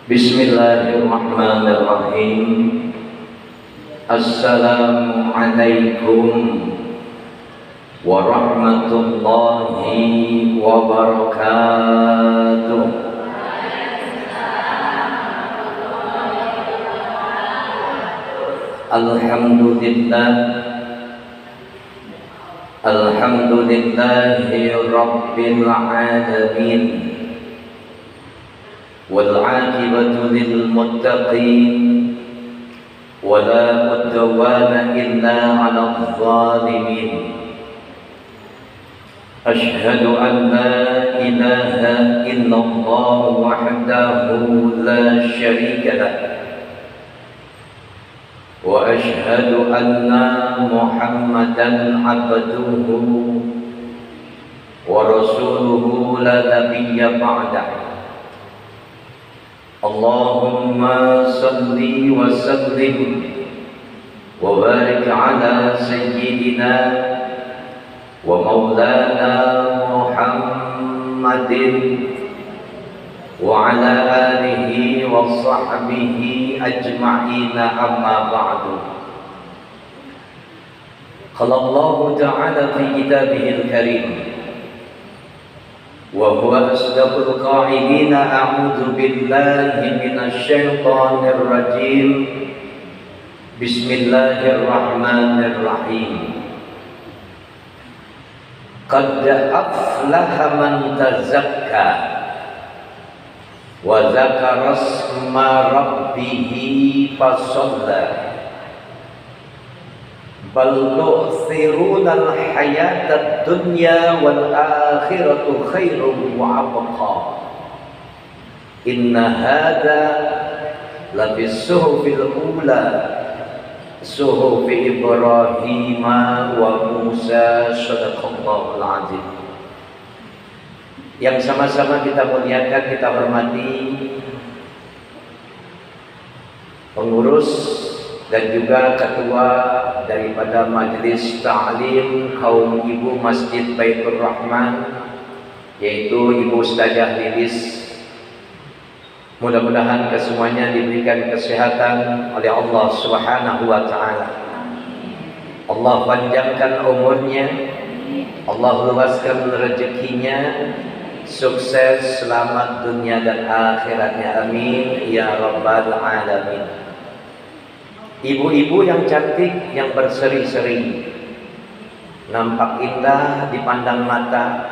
Bismillahirrahmanirrahim. Assalamualaikum warahmatullahi wabarakatuh. Alhamdulillah, alhamdulillahi rabbil alamin. والعاقبة للمتقين ولا عدوان إلا على الظالمين. أشهد أن لا إله إلا الله وحده لا شريك له، وأشهد أن محمدا عبده ورسوله لا نبي بعده. اللهم صل وسلم وبارك على سيدنا ومولانا محمد وعلى آله وصحبه أجمعين. أما بعد، قال الله تعالى في كتابه الكريم وهو أصدق القائلين: أعوذ بالله من الشيطان الرجيم، بسم الله الرحمن الرحيم. قد أفلح من تزكى وذكر اسم ربه فصلى بل تؤثرون الحياة الدنيا والآخرة خير وأبقى إن هذا لفي الصحف الأولى صحف إبراهيم وموسى. صدق الله العظيم. Yang sama-sama kita muliakan, kita hormati pengurus dan juga ketua daripada Majelis Ta'lim Kaum Ibu Masjid Baitur Rahman, yaitu Ibu Ustazah Lilis. Mudah-mudahan kesemuanya diberikan kesehatan oleh Allah Subhanahu wa Ta'ala. Allah panjangkan umurnya, Allah luaskan rezekinya, sukses, selamat dunia dan akhiratnya. Amin ya rabbal alamin. Ibu-ibu yang cantik, yang berseri-seri, nampak indah dipandang mata,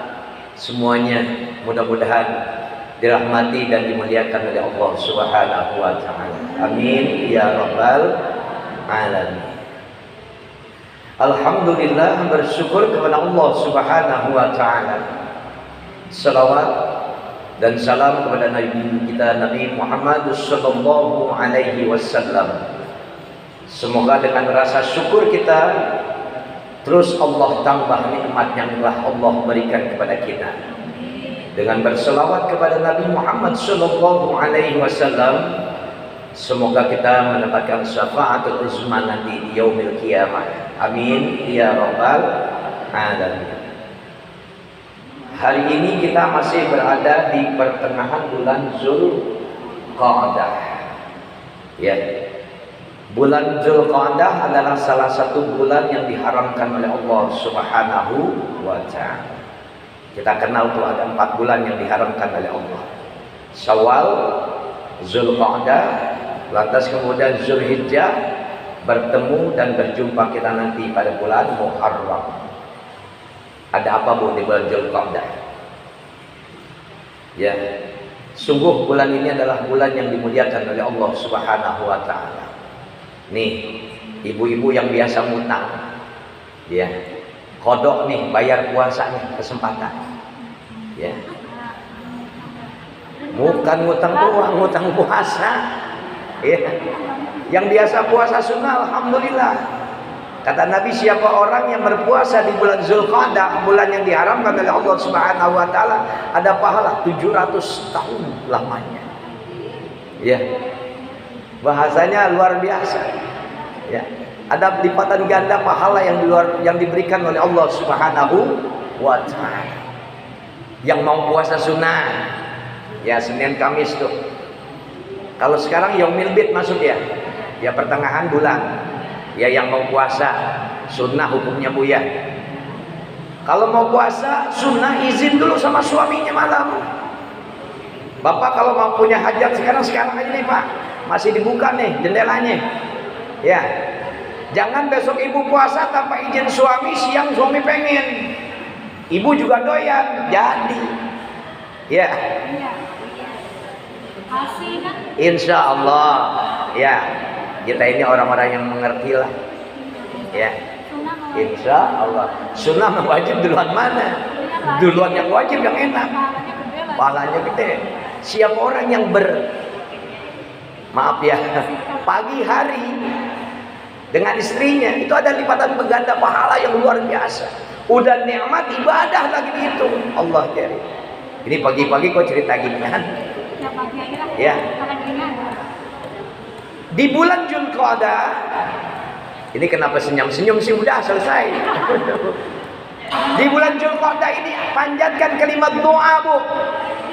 semuanya mudah-mudahan dirahmati dan dimuliakan oleh Allah Subhanahu wa Ta'ala. Amin ya rabbal alamin. Alhamdulillah, bersyukur kepada Allah Subhanahu wa Ta'ala. Salawat dan salam kepada Nabi kita, Nabi Muhammad sallallahu alaihi wasallam. Semoga dengan rasa syukur kita terus Allah tambah nikmat yang telah Allah berikan kepada kita. Dengan berselawat kepada Nabi Muhammad sallallahu alaihi wasallam, semoga kita mendapatkan syafaatul uzma nanti di yaumil qiyamah. Amin ya rabbal alamin. Hari ini kita masih berada di pertengahan bulan Zulqa'dah. Ya. Bulan Zulqa'dah adalah salah satu bulan yang diharamkan oleh Allah Subhanahu wa Ta'ala. Kita kenal tuh ada 4 bulan yang diharamkan oleh Allah. Syawal, Zulqa'dah, lantas kemudian Zulhijjah, bertemu dan berjumpa kita nanti pada bulan Muharram. Ada apa Bu di bulan Zulqa'dah? Ya, sungguh bulan ini adalah bulan yang dimuliakan oleh Allah Subhanahu wa Ta'ala. Nih, ibu-ibu yang biasa ngutang, ya, kodok nih, bayar puasa nih, kesempatan, ya, bukan ngutang doang, ngutang puasa, ya, yang biasa puasa sunnah, alhamdulillah. Kata Nabi, siapa orang yang berpuasa di bulan Zulqa'dah, bulan yang diharamkan oleh Allah Subhanahu wa Ta'ala, ada pahala 700 tahun lamanya, ya. Bahasanya luar biasa, ya. Ada lipatan ganda pahala yang diberikan oleh Allah Subhanahu wa Ta'ala. Yang mau puasa sunnah, ya, Senin Kamis tuh, Kalau sekarang yaumil bid masuk ya. Ya pertengahan bulan. Ya yang mau puasa, sunnah hukumnya Bu ya. Kalau mau puasa, sunnah izin dulu sama suaminya malam. Bapak kalau mau punya hajat sekarang aja nih Pak, masih dibuka nih jendelanya. Ya, jangan besok ibu puasa tanpa izin suami, siang suami pengen, ibu juga doyan, jadi, ya. Insya Allah, ya. Kita ini orang-orang yang mengerti lah, ya. Insya Allah. Sunnah wajib duluan mana? Duluan yang wajib yang enak. Pahalanya gede. Siapa orang yang maaf ya, pagi hari dengan istrinya itu ada lipatan berganda pahala yang luar biasa. Udah nikmat ibadah lagi dihitung. Allah karim. Ini pagi-pagi kok cerita gini kan? Ya. Di bulan Dzulqa'dah, ini kenapa senyum-senyum sih, udah selesai. Di bulan Dzulqa'dah ini panjatkan kalimat doa Bu.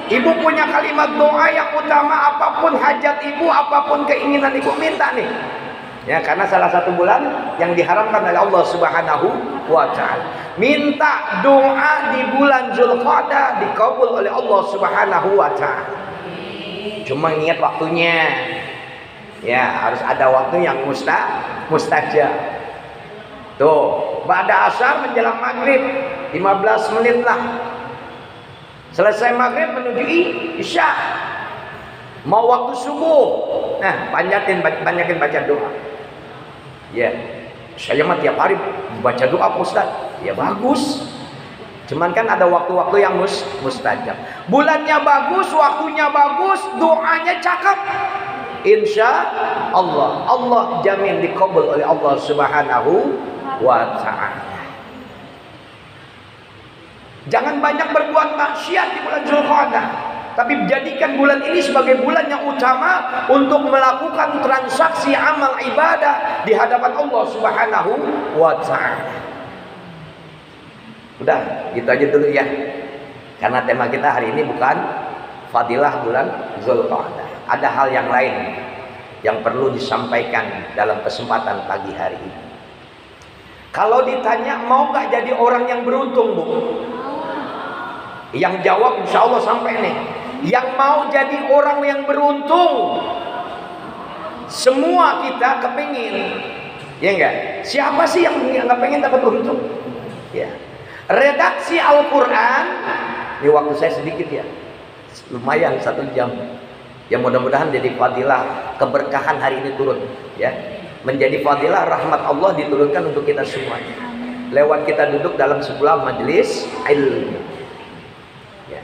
Ibu punya kalimat doa yang utama, apapun hajat ibu, apapun keinginan ibu minta nih. Ya, karena salah satu bulan yang diharamkan oleh Allah Subhanahu wa taala. Minta doa di bulan Dzulqa'dah dikabul oleh Allah Subhanahu wa taala. Cuma ingat waktunya. Ya, harus ada waktu yang mustajab. Tuh, ba'da asar menjelang maghrib 15 menit lah. Selesai maghrib menuju isya. Mau waktu subuh. Nah, banyakin baca doa. Ya, saya mah tiap hari baca doa Ustaz. Ya bagus. Cuman kan ada waktu-waktu yang mustajab. Bulannya bagus, waktunya bagus, doanya cakep. Insya Allah, Allah jamin dikabul oleh Allah Subhanahu wa ta'ala. Jangan banyak berbuat maksiat di bulan Dzulqa'dah, tapi jadikan bulan ini sebagai bulan yang utama untuk melakukan transaksi amal ibadah di hadapan Allah Subhanahu wa ta'ala. Udah, gitu aja dulu ya. Karena tema kita hari ini bukan fadilah bulan Dzulqa'dah. Ada hal yang lain yang perlu disampaikan dalam kesempatan pagi hari ini. Kalau ditanya mau gak jadi orang yang beruntung Bu? Yang jawab insya Allah sampai nih. Yang mau jadi orang yang beruntung, semua kita kepingin, ya enggak? Siapa sih yang nggak pengen dapat untung? Ya. Redaksi Al-Quran, ini waktu saya sedikit ya, lumayan 1 jam. Ya mudah-mudahan jadi fadilah keberkahan hari ini turun, ya. Menjadi fadilah rahmat Allah diturunkan untuk kita semua. Lewat kita duduk dalam sebuah majelis ilmu. Ya.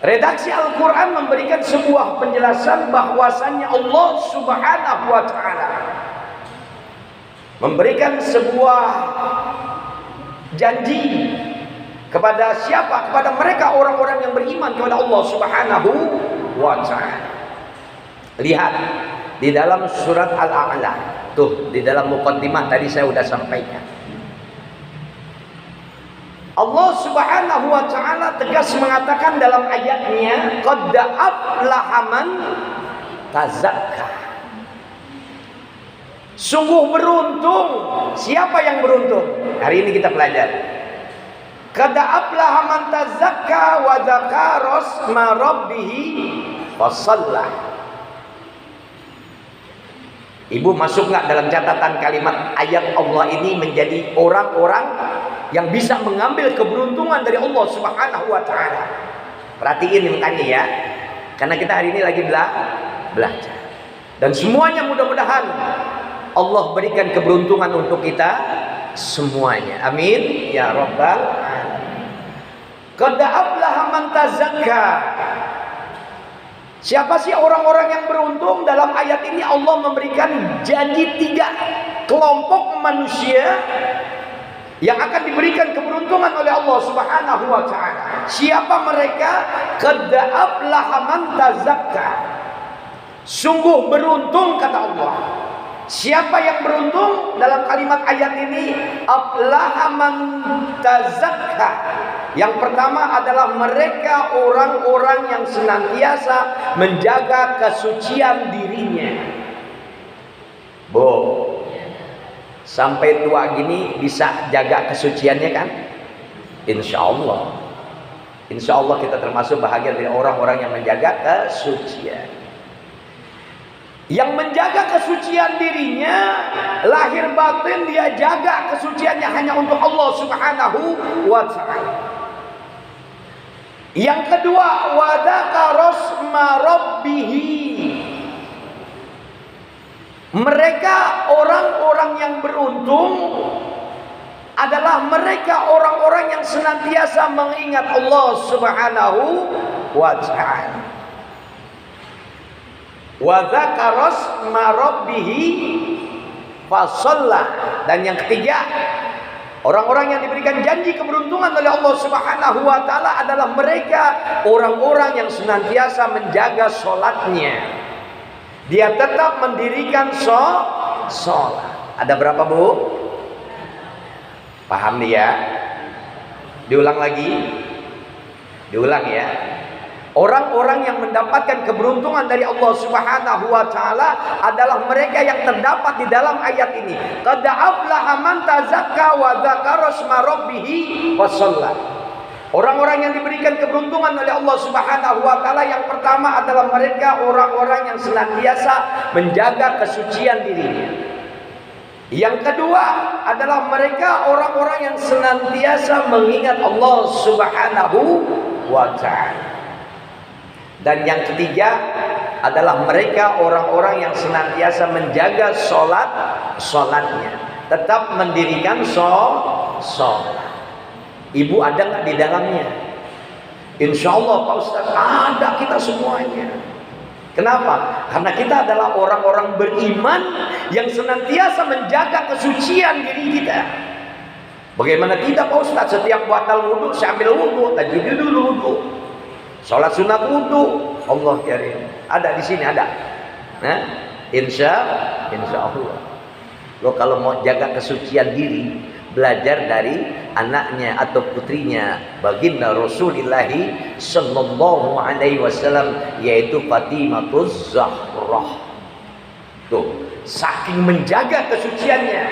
Redaksi Al-Quran memberikan sebuah penjelasan bahwasannya Allah Subhanahu wa ta'ala memberikan sebuah janji kepada siapa? Kepada mereka orang-orang yang beriman kepada Allah Subhanahu wa ta'ala. Lihat di dalam surat Al-A'la, tuh di dalam muqaddimah tadi saya sudah sampaikan. Allah Subhanahu wa ta'ala tegas mengatakan dalam ayatnya, qad aflaha man tazakka. Sungguh beruntung. Siapa yang beruntung? Hari ini kita pelajari. Qad aflaha man tazakka wa dzakara asma rabbih fasalla. Ibu masuk nggak dalam catatan kalimat ayat Allah ini menjadi orang-orang yang bisa mengambil keberuntungan dari Allah Subhanahu wa ta'ala? Perhatiin makanya ya, karena kita hari ini lagi belajar. Dan semuanya mudah-mudahan Allah berikan keberuntungan untuk kita semuanya. Amin ya rabbal alamin. Qad aflaha man tazakka. Siapa sih orang-orang yang beruntung? Dalam ayat ini Allah memberikan janji 3 kelompok manusia yang akan diberikan keberuntungan oleh Allah Subhanahu wa ta'ala. Siapa mereka? Qad aflaha man tazakka. Sungguh beruntung kata Allah. Siapa yang beruntung? Dalam kalimat ayat ini, aflaha man tazakka. Yang pertama adalah mereka orang-orang yang senantiasa menjaga kesucian dirinya. Bu, sampai tua gini bisa jaga kesuciannya kan? Insya Allah. Insya Allah kita termasuk bahagian dari orang-orang yang menjaga kesucian. Yang menjaga kesucian dirinya, lahir batin dia jaga kesuciannya hanya untuk Allah Subhanahu wa ta'ala. Yang kedua, wa dzakara isma rabbih. Mereka orang-orang yang beruntung adalah mereka orang-orang yang senantiasa mengingat Allah Subhanahu wa ta'ala. Wa dzakara isma rabbih fasalla. Dan yang ketiga, orang-orang yang diberikan janji keberuntungan oleh Allah Subhanahu wa ta'ala adalah mereka orang-orang yang senantiasa menjaga sholatnya. Dia tetap mendirikan sholat. Ada berapa, Bu? Paham nih ya? Diulang lagi. Diulang ya. Orang-orang yang mendapatkan keberuntungan dari Allah Subhanahu wa ta'ala adalah mereka yang terdapat di dalam ayat ini. Qad aflaha man tazakka wa dzakara isma rabbih wa shalla. Orang-orang yang diberikan keberuntungan oleh Allah Subhanahu wa ta'ala yang pertama adalah mereka orang-orang yang senantiasa menjaga kesucian dirinya. Yang kedua adalah mereka orang-orang yang senantiasa mengingat Allah Subhanahu wa ta'ala. Dan yang ketiga adalah mereka orang-orang yang senantiasa menjaga sholatnya, tetap mendirikan sholat. Ibu ada nggak di dalamnya? Insya Allah Pak Ustadz ada kita semuanya. Kenapa? Karena kita adalah orang-orang beriman yang senantiasa menjaga kesucian diri kita. Bagaimana tidak Pak Ustadz? Setiap batal wudhu saya ambil wudhu, tajdid dulu wudhu. Sholat sunat wudhu, Allah karim. Ada di sini ada. Nah, insya Allah. Lo kalau mau jaga kesucian diri, belajar dari anaknya atau putrinya baginda Rasulullah sallallahu alaihi wasallam, yaitu Fatimatuz Zahrah. Tuh, saking menjaga kesuciannya,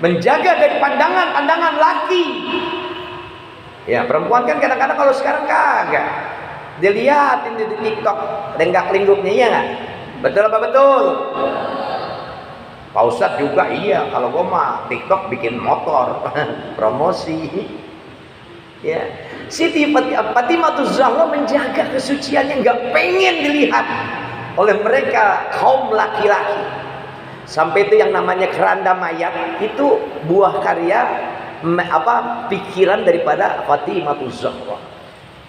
menjaga dari pandangan-pandangan laki. Ya, perempuan kan kadang-kadang kalau sekarang kagak. Dilihatin di TikTok lenggak-lengguknya, iya nggak? Betul apa betul? Pak Ustadz juga iya. Kalau gua mah TikTok bikin motor promosi. Ya, Siti Fatimatuz Zahra menjaga kesuciannya, nggak pengen dilihat oleh mereka kaum laki-laki. Sampai itu yang namanya keranda mayat itu buah karya pikiran daripada Fatimatuz Zahra.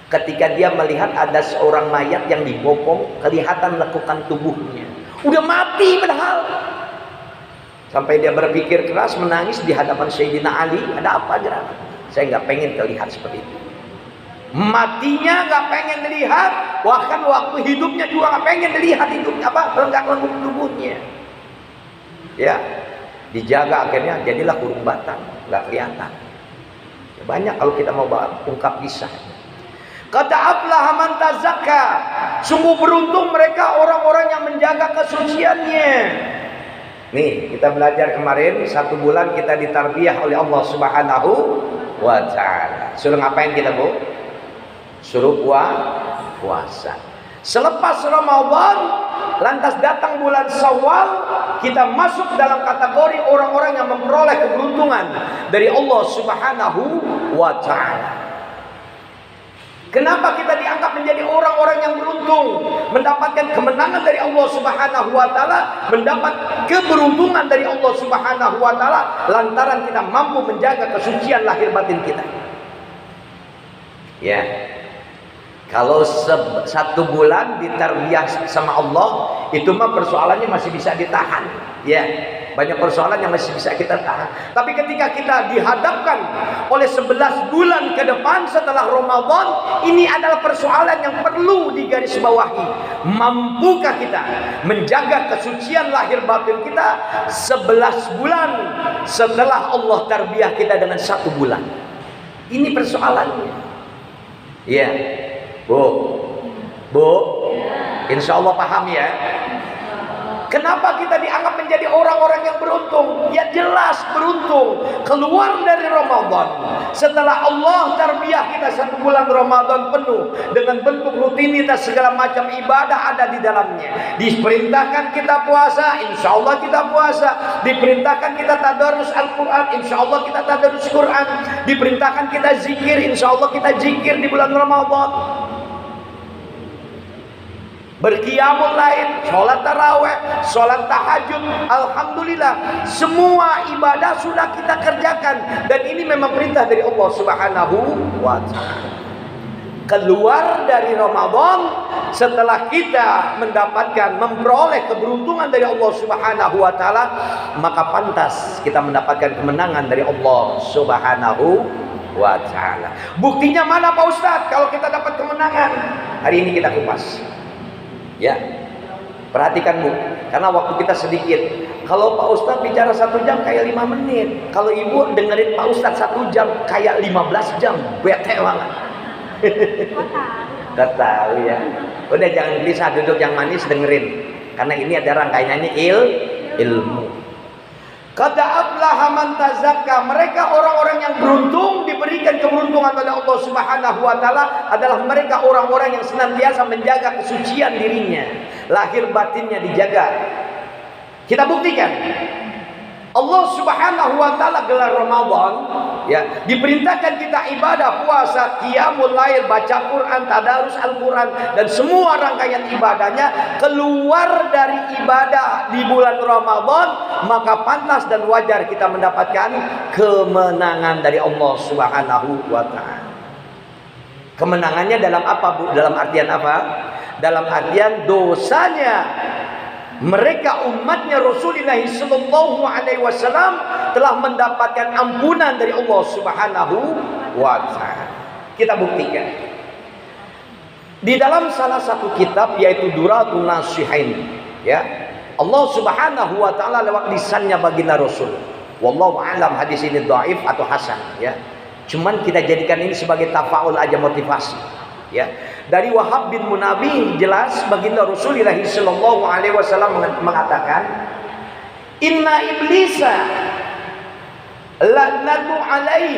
Ketika dia melihat ada seorang mayat yang dibopong, kelihatan lekukan tubuhnya. Udah mati padahal. Sampai dia berpikir keras, menangis di hadapan Sayyidina Ali. Ada apa gerangan? Saya nggak pengen terlihat seperti itu. Matinya nggak pengen dilihat, bahkan waktu hidupnya juga nggak pengen dilihat hidupnya lenggak-lengguk tubuhnya. Ya, dijaga akhirnya jadilah kurung batang, nggak kelihatan. Banyak kalau kita mau ungkap kisah. Kata aflaha man tazakka, sungguh beruntung mereka orang-orang yang menjaga kesuciannya. Nih, kita belajar kemarin 1 bulan kita ditarbiyah oleh Allah Subhanahu wa ta'ala. Suruh ngapain kita, Bu? Suruh puasa. Selepas Ramadan, lantas datang bulan Syawal, kita masuk dalam kategori orang-orang yang memperoleh keberuntungan dari Allah Subhanahu wa ta'ala. Kenapa kita dianggap menjadi orang-orang yang beruntung, mendapatkan kemenangan dari Allah Subhanahu wa ta'ala, mendapat keberuntungan dari Allah Subhanahu wa ta'ala lantaran kita mampu menjaga kesucian lahir batin kita. Ya. Kalau 1 bulan ditarbiyah sama Allah, itu mah persoalannya masih bisa ditahan. Ya, banyak persoalan yang masih bisa kita tahan. Tapi ketika kita dihadapkan oleh 11 bulan ke depan setelah Ramadan, ini adalah persoalan yang perlu digarisbawahi. Mampukah kita menjaga kesucian lahir batin kita 11 bulan setelah Allah tarbiyah kita dengan 1 bulan? Ini persoalannya. Iya, Bu. Insya Allah paham ya. Kenapa kita dianggap menjadi orang-orang yang beruntung? Ya jelas beruntung. Keluar dari Ramadan. Setelah Allah tarbiyah kita 1 bulan Ramadan penuh. Dengan bentuk rutinitas segala macam ibadah ada di dalamnya. Diperintahkan kita puasa, insya Allah kita puasa. Diperintahkan kita tadarus Al-Quran, insya Allah kita tadarus Quran. Diperintahkan kita zikir, insya Allah kita zikir di bulan Ramadan. Berqiyamul lail, sholat taraweh, sholat tahajud, alhamdulillah semua ibadah sudah kita kerjakan dan ini memang perintah dari Allah Subhanahu wa ta'ala. Keluar dari Ramadan setelah kita memperoleh keberuntungan dari Allah Subhanahu wa ta'ala, maka pantas kita mendapatkan kemenangan dari Allah Subhanahu wa ta'ala. Buktinya mana Pak Ustadz kalau kita dapat kemenangan? Hari ini kita kupas. Ya, perhatikan Bu, karena waktu kita sedikit. Kalau Pak Ustadz bicara 1 jam kayak 5 menit. Kalau Ibu dengerin Pak Ustadz 1 jam kayak 15 jam, bete banget. Gak tahu ya. Udah jangan gelisah, duduk yang manis dengerin. Karena ini ada rangkaiannya ilmu. Qad aflaha man tazakka. Mereka orang-orang yang beruntung, diberikan keberuntungan oleh Allah Subhanahu wa ta'ala adalah mereka orang-orang yang senantiasa menjaga kesucian dirinya, lahir batinnya dijaga. Kita buktikan Allah Subhanahu wa ta'ala gelar Ramadan ya, diperintahkan kita ibadah, puasa, qiyamul lail, baca Quran, tadarus Al-Quran dan semua rangkaian ibadahnya. Keluar dari ibadah di bulan Ramadan, maka pantas dan wajar kita mendapatkan kemenangan dari Allah Subhanahu wa ta'ala. Kemenangannya dalam apa Bu? Dalam artian apa? Dalam artian dosanya mereka umatnya Rasulullah sallallahu alaihi wasallam telah mendapatkan ampunan dari Allah Subhanahu wa ta'ala. Kita buktikan di dalam salah satu kitab yaitu Duratun Nasihin ya. Allah Subhanahu wa ta'ala lewat lisannya baginda Rasul. Wallahu a'lam hadis ini dhaif atau hasan ya. Cuman kita jadikan ini sebagai tafaul aja, motivasi ya. Dari Wahab bin Munabbih jelas baginda Rasulullah sallallahu alaihi wasallam mengatakan, "Inna iblisa laknatu alaih."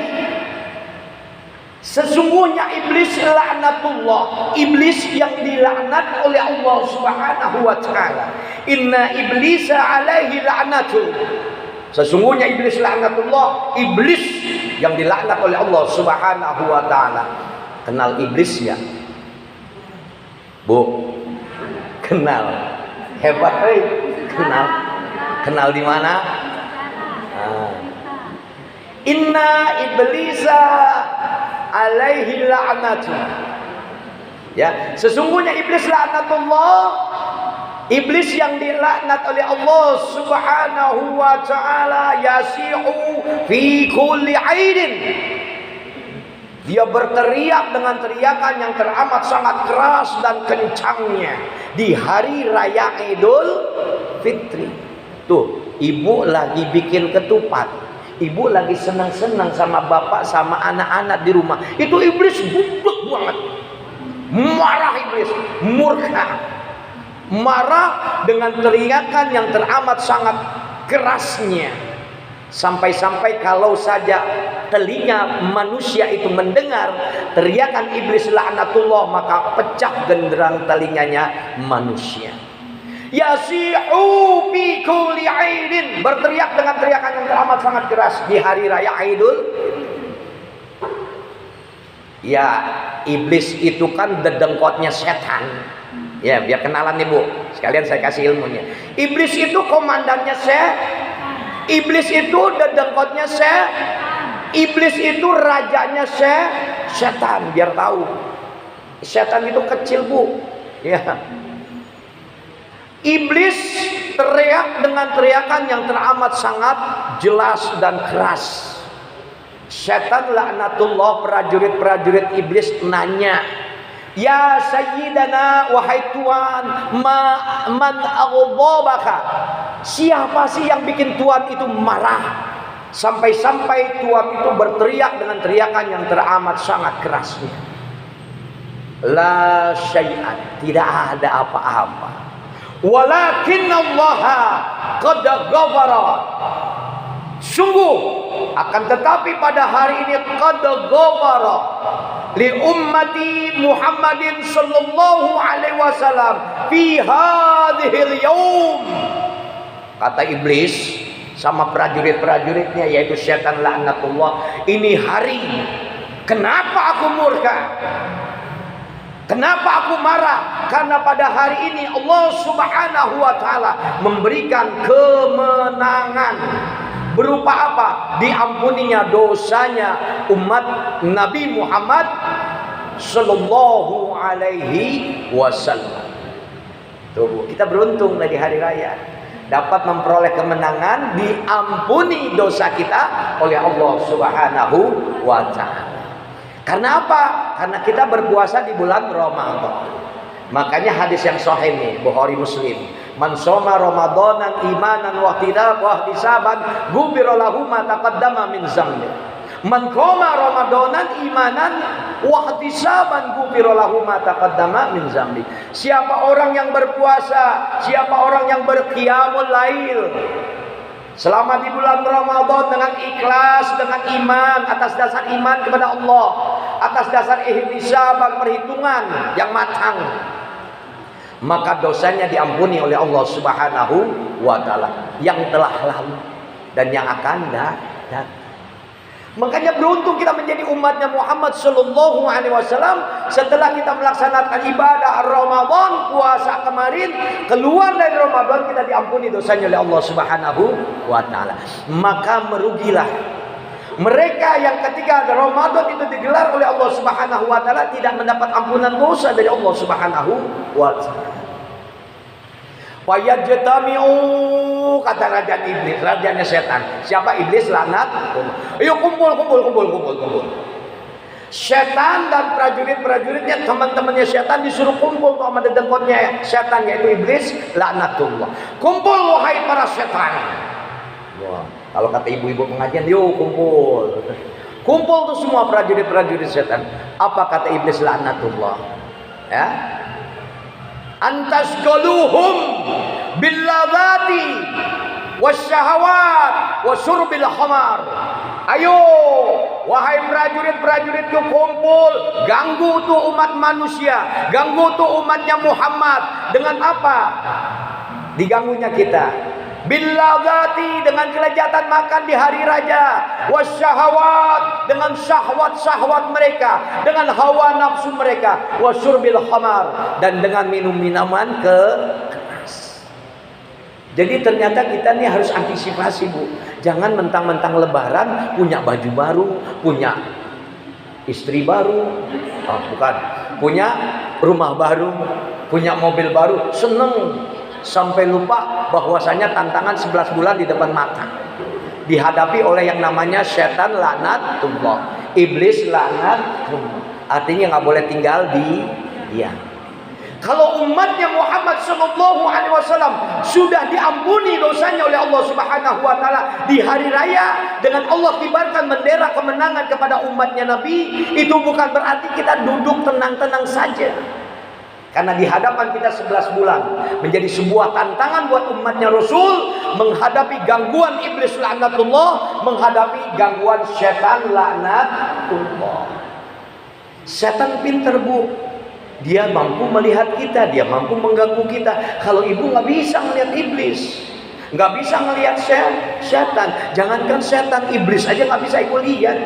Sesungguhnya iblis laknatullah, iblis yang dilaknat oleh Allah Subhanahu wa ta'ala. Inna iblisa alaihi laknatu. Sesungguhnya iblis laknatullah, iblis yang dilaknat oleh Allah Subhanahu wa ta'ala. Kenal iblis ya? Bu, kenal. Hebat, kenal di mana? Inna iblisa alaihi la'natu. Ya, sesungguhnya iblis laknatullah, iblis yang dilaknat oleh Allah Subhanahu wa ta'ala, yasi'u fi kulli 'aidin. Dia berteriak dengan teriakan yang teramat sangat keras dan kencangnya di hari raya Idul Fitri. Tuh, ibu lagi bikin ketupat, ibu lagi senang-senang sama bapak sama anak-anak di rumah. Itu iblis bublek banget, marah iblis, murka, marah dengan teriakan yang teramat sangat kerasnya. Sampai-sampai kalau saja telinga manusia itu mendengar teriakan iblis laknatullah, maka pecah genderang telinganya manusia. Yasi'u bi kulli 'aidin, berteriak dengan teriakan yang teramat sangat keras di hari raya Idul. Ya, iblis itu kan dedengkotnya setan. Ya, biar kenalan nih Bu, sekalian saya kasih ilmunya. Iblis itu komandannya Iblis itu dedengkotnya Iblis itu rajanya setan. Biar tahu, setan itu kecil Bu ya. Iblis teriak dengan teriakan yang teramat sangat jelas dan keras. Setan laknatullah, prajurit-prajurit iblis nanya, "Ya Sayyidana, wahai Tuhan, man aghdabaka?" Siapa sih yang bikin Tuhan itu marah? Sampai-sampai tuan itu berteriak dengan teriakan yang teramat sangat kerasnya. La syai'an, tidak ada apa-apa. Walakin Allah qad ghafara. Sungguh, akan tetapi pada hari ini qad ghafara li ummati Muhammadin sallallahu alaihi wasallam fi hadhil yaum. Kata iblis sama prajurit-prajuritnya, yaitu syaitan laknatullah, ini hari kenapa aku murka, kenapa aku marah, karena pada hari ini Allah subhanahu wa ta'ala memberikan kemenangan. Berupa apa? Diampuninya dosanya umat Nabi Muhammad sallallahu alaihi wasallam. Tuh, kita beruntung di hari raya dapat memperoleh kemenangan, diampuni dosa kita oleh Allah subhanahu wa ta'ala. Karena apa? Karena kita berpuasa di bulan Ramadan. Makanya hadis yang sahih nih, Bukhari Muslim, man shoma ramadanan imanan wa ihtisaban ghufira lahu ma taqaddama min dzambi. Man qama ramadanan imanan wa ihtisaban ghufira lahu ma taqaddama min dzambi. Siapa orang yang berpuasa, siapa orang yang berqiyamul lail selama di bulan Ramadan dengan ikhlas, dengan iman, atas dasar iman kepada Allah, atas dasar ihtisaban, perhitungan yang matang, maka dosanya diampuni oleh Allah subhanahu wa ta'ala yang telah lalu dan yang akan datang. Makanya beruntung kita menjadi umatnya Muhammad sallallahu alaihi wasallam. Setelah kita melaksanakan ibadah Ramadan, puasa kemarin, keluar dari Ramadan, kita diampuni dosanya oleh Allah subhanahu wa ta'ala. Maka merugilah mereka yang ketika Ramadan itu digelar oleh Allah subhanahu wa ta'ala tidak mendapat ampunan dosa dari Allah subhanahu wa ta'ala. Fayajtami'u, kata raja iblis, rajanya setan. Siapa? Iblis, laknat. Ayo kumpul. Setan dan prajurit-prajuritnya, teman-temannya setan disuruh kumpul sama dedengkotnya setan, yaitu iblis, laknatullah. Kumpul wahai para setan. Wah, kalau kata ibu-ibu pengajian, yuk kumpul. Kumpul tuh semua prajurit-prajurit setan. Apa kata iblis, laknatullah? Ya. Antasgaluhum billadzati wasyahawat wasyurbil khamar. Ayo wahai prajurit-prajuritku, kumpul, ganggu tuh umat manusia, ganggu tuh umatnya Muhammad. Dengan apa diganggunya kita? Billadzati, dengan kelezatan makan di hari raya, wasyahawat, dengan syahwat-syahwat mereka, dengan hawa nafsu mereka, wasyurbil khamar, dan dengan minum minuman keras. Jadi ternyata kita nih harus antisipasi, Bu. Jangan mentang-mentang lebaran punya baju baru, punya istri baru, punya rumah baru, punya mobil baru, seneng sampai lupa bahwasanya tantangan 11 bulan di depan mata, dihadapi oleh yang namanya setan laknatullah, iblis laknatullah. Artinya nggak boleh tinggal di dia. Kalau umatnya Muhammad sallallahu alaihi wasallam sudah diampuni dosanya oleh Allah subhanahu wa ta'ala di hari raya, dengan Allah kibarkan bendera kemenangan kepada umatnya Nabi, itu bukan berarti kita duduk tenang-tenang saja. Karena di hadapan kita 11 bulan menjadi sebuah tantangan buat umatnya Rasul, menghadapi gangguan iblis laknatullah, menghadapi gangguan setan laknatullah. Setan pinter, Bu. Dia mampu melihat kita, dia mampu mengganggu kita. Kalau ibu nggak bisa melihat iblis, nggak bisa melihat setan. Jangankan setan, iblis aja nggak bisa ibu lihat.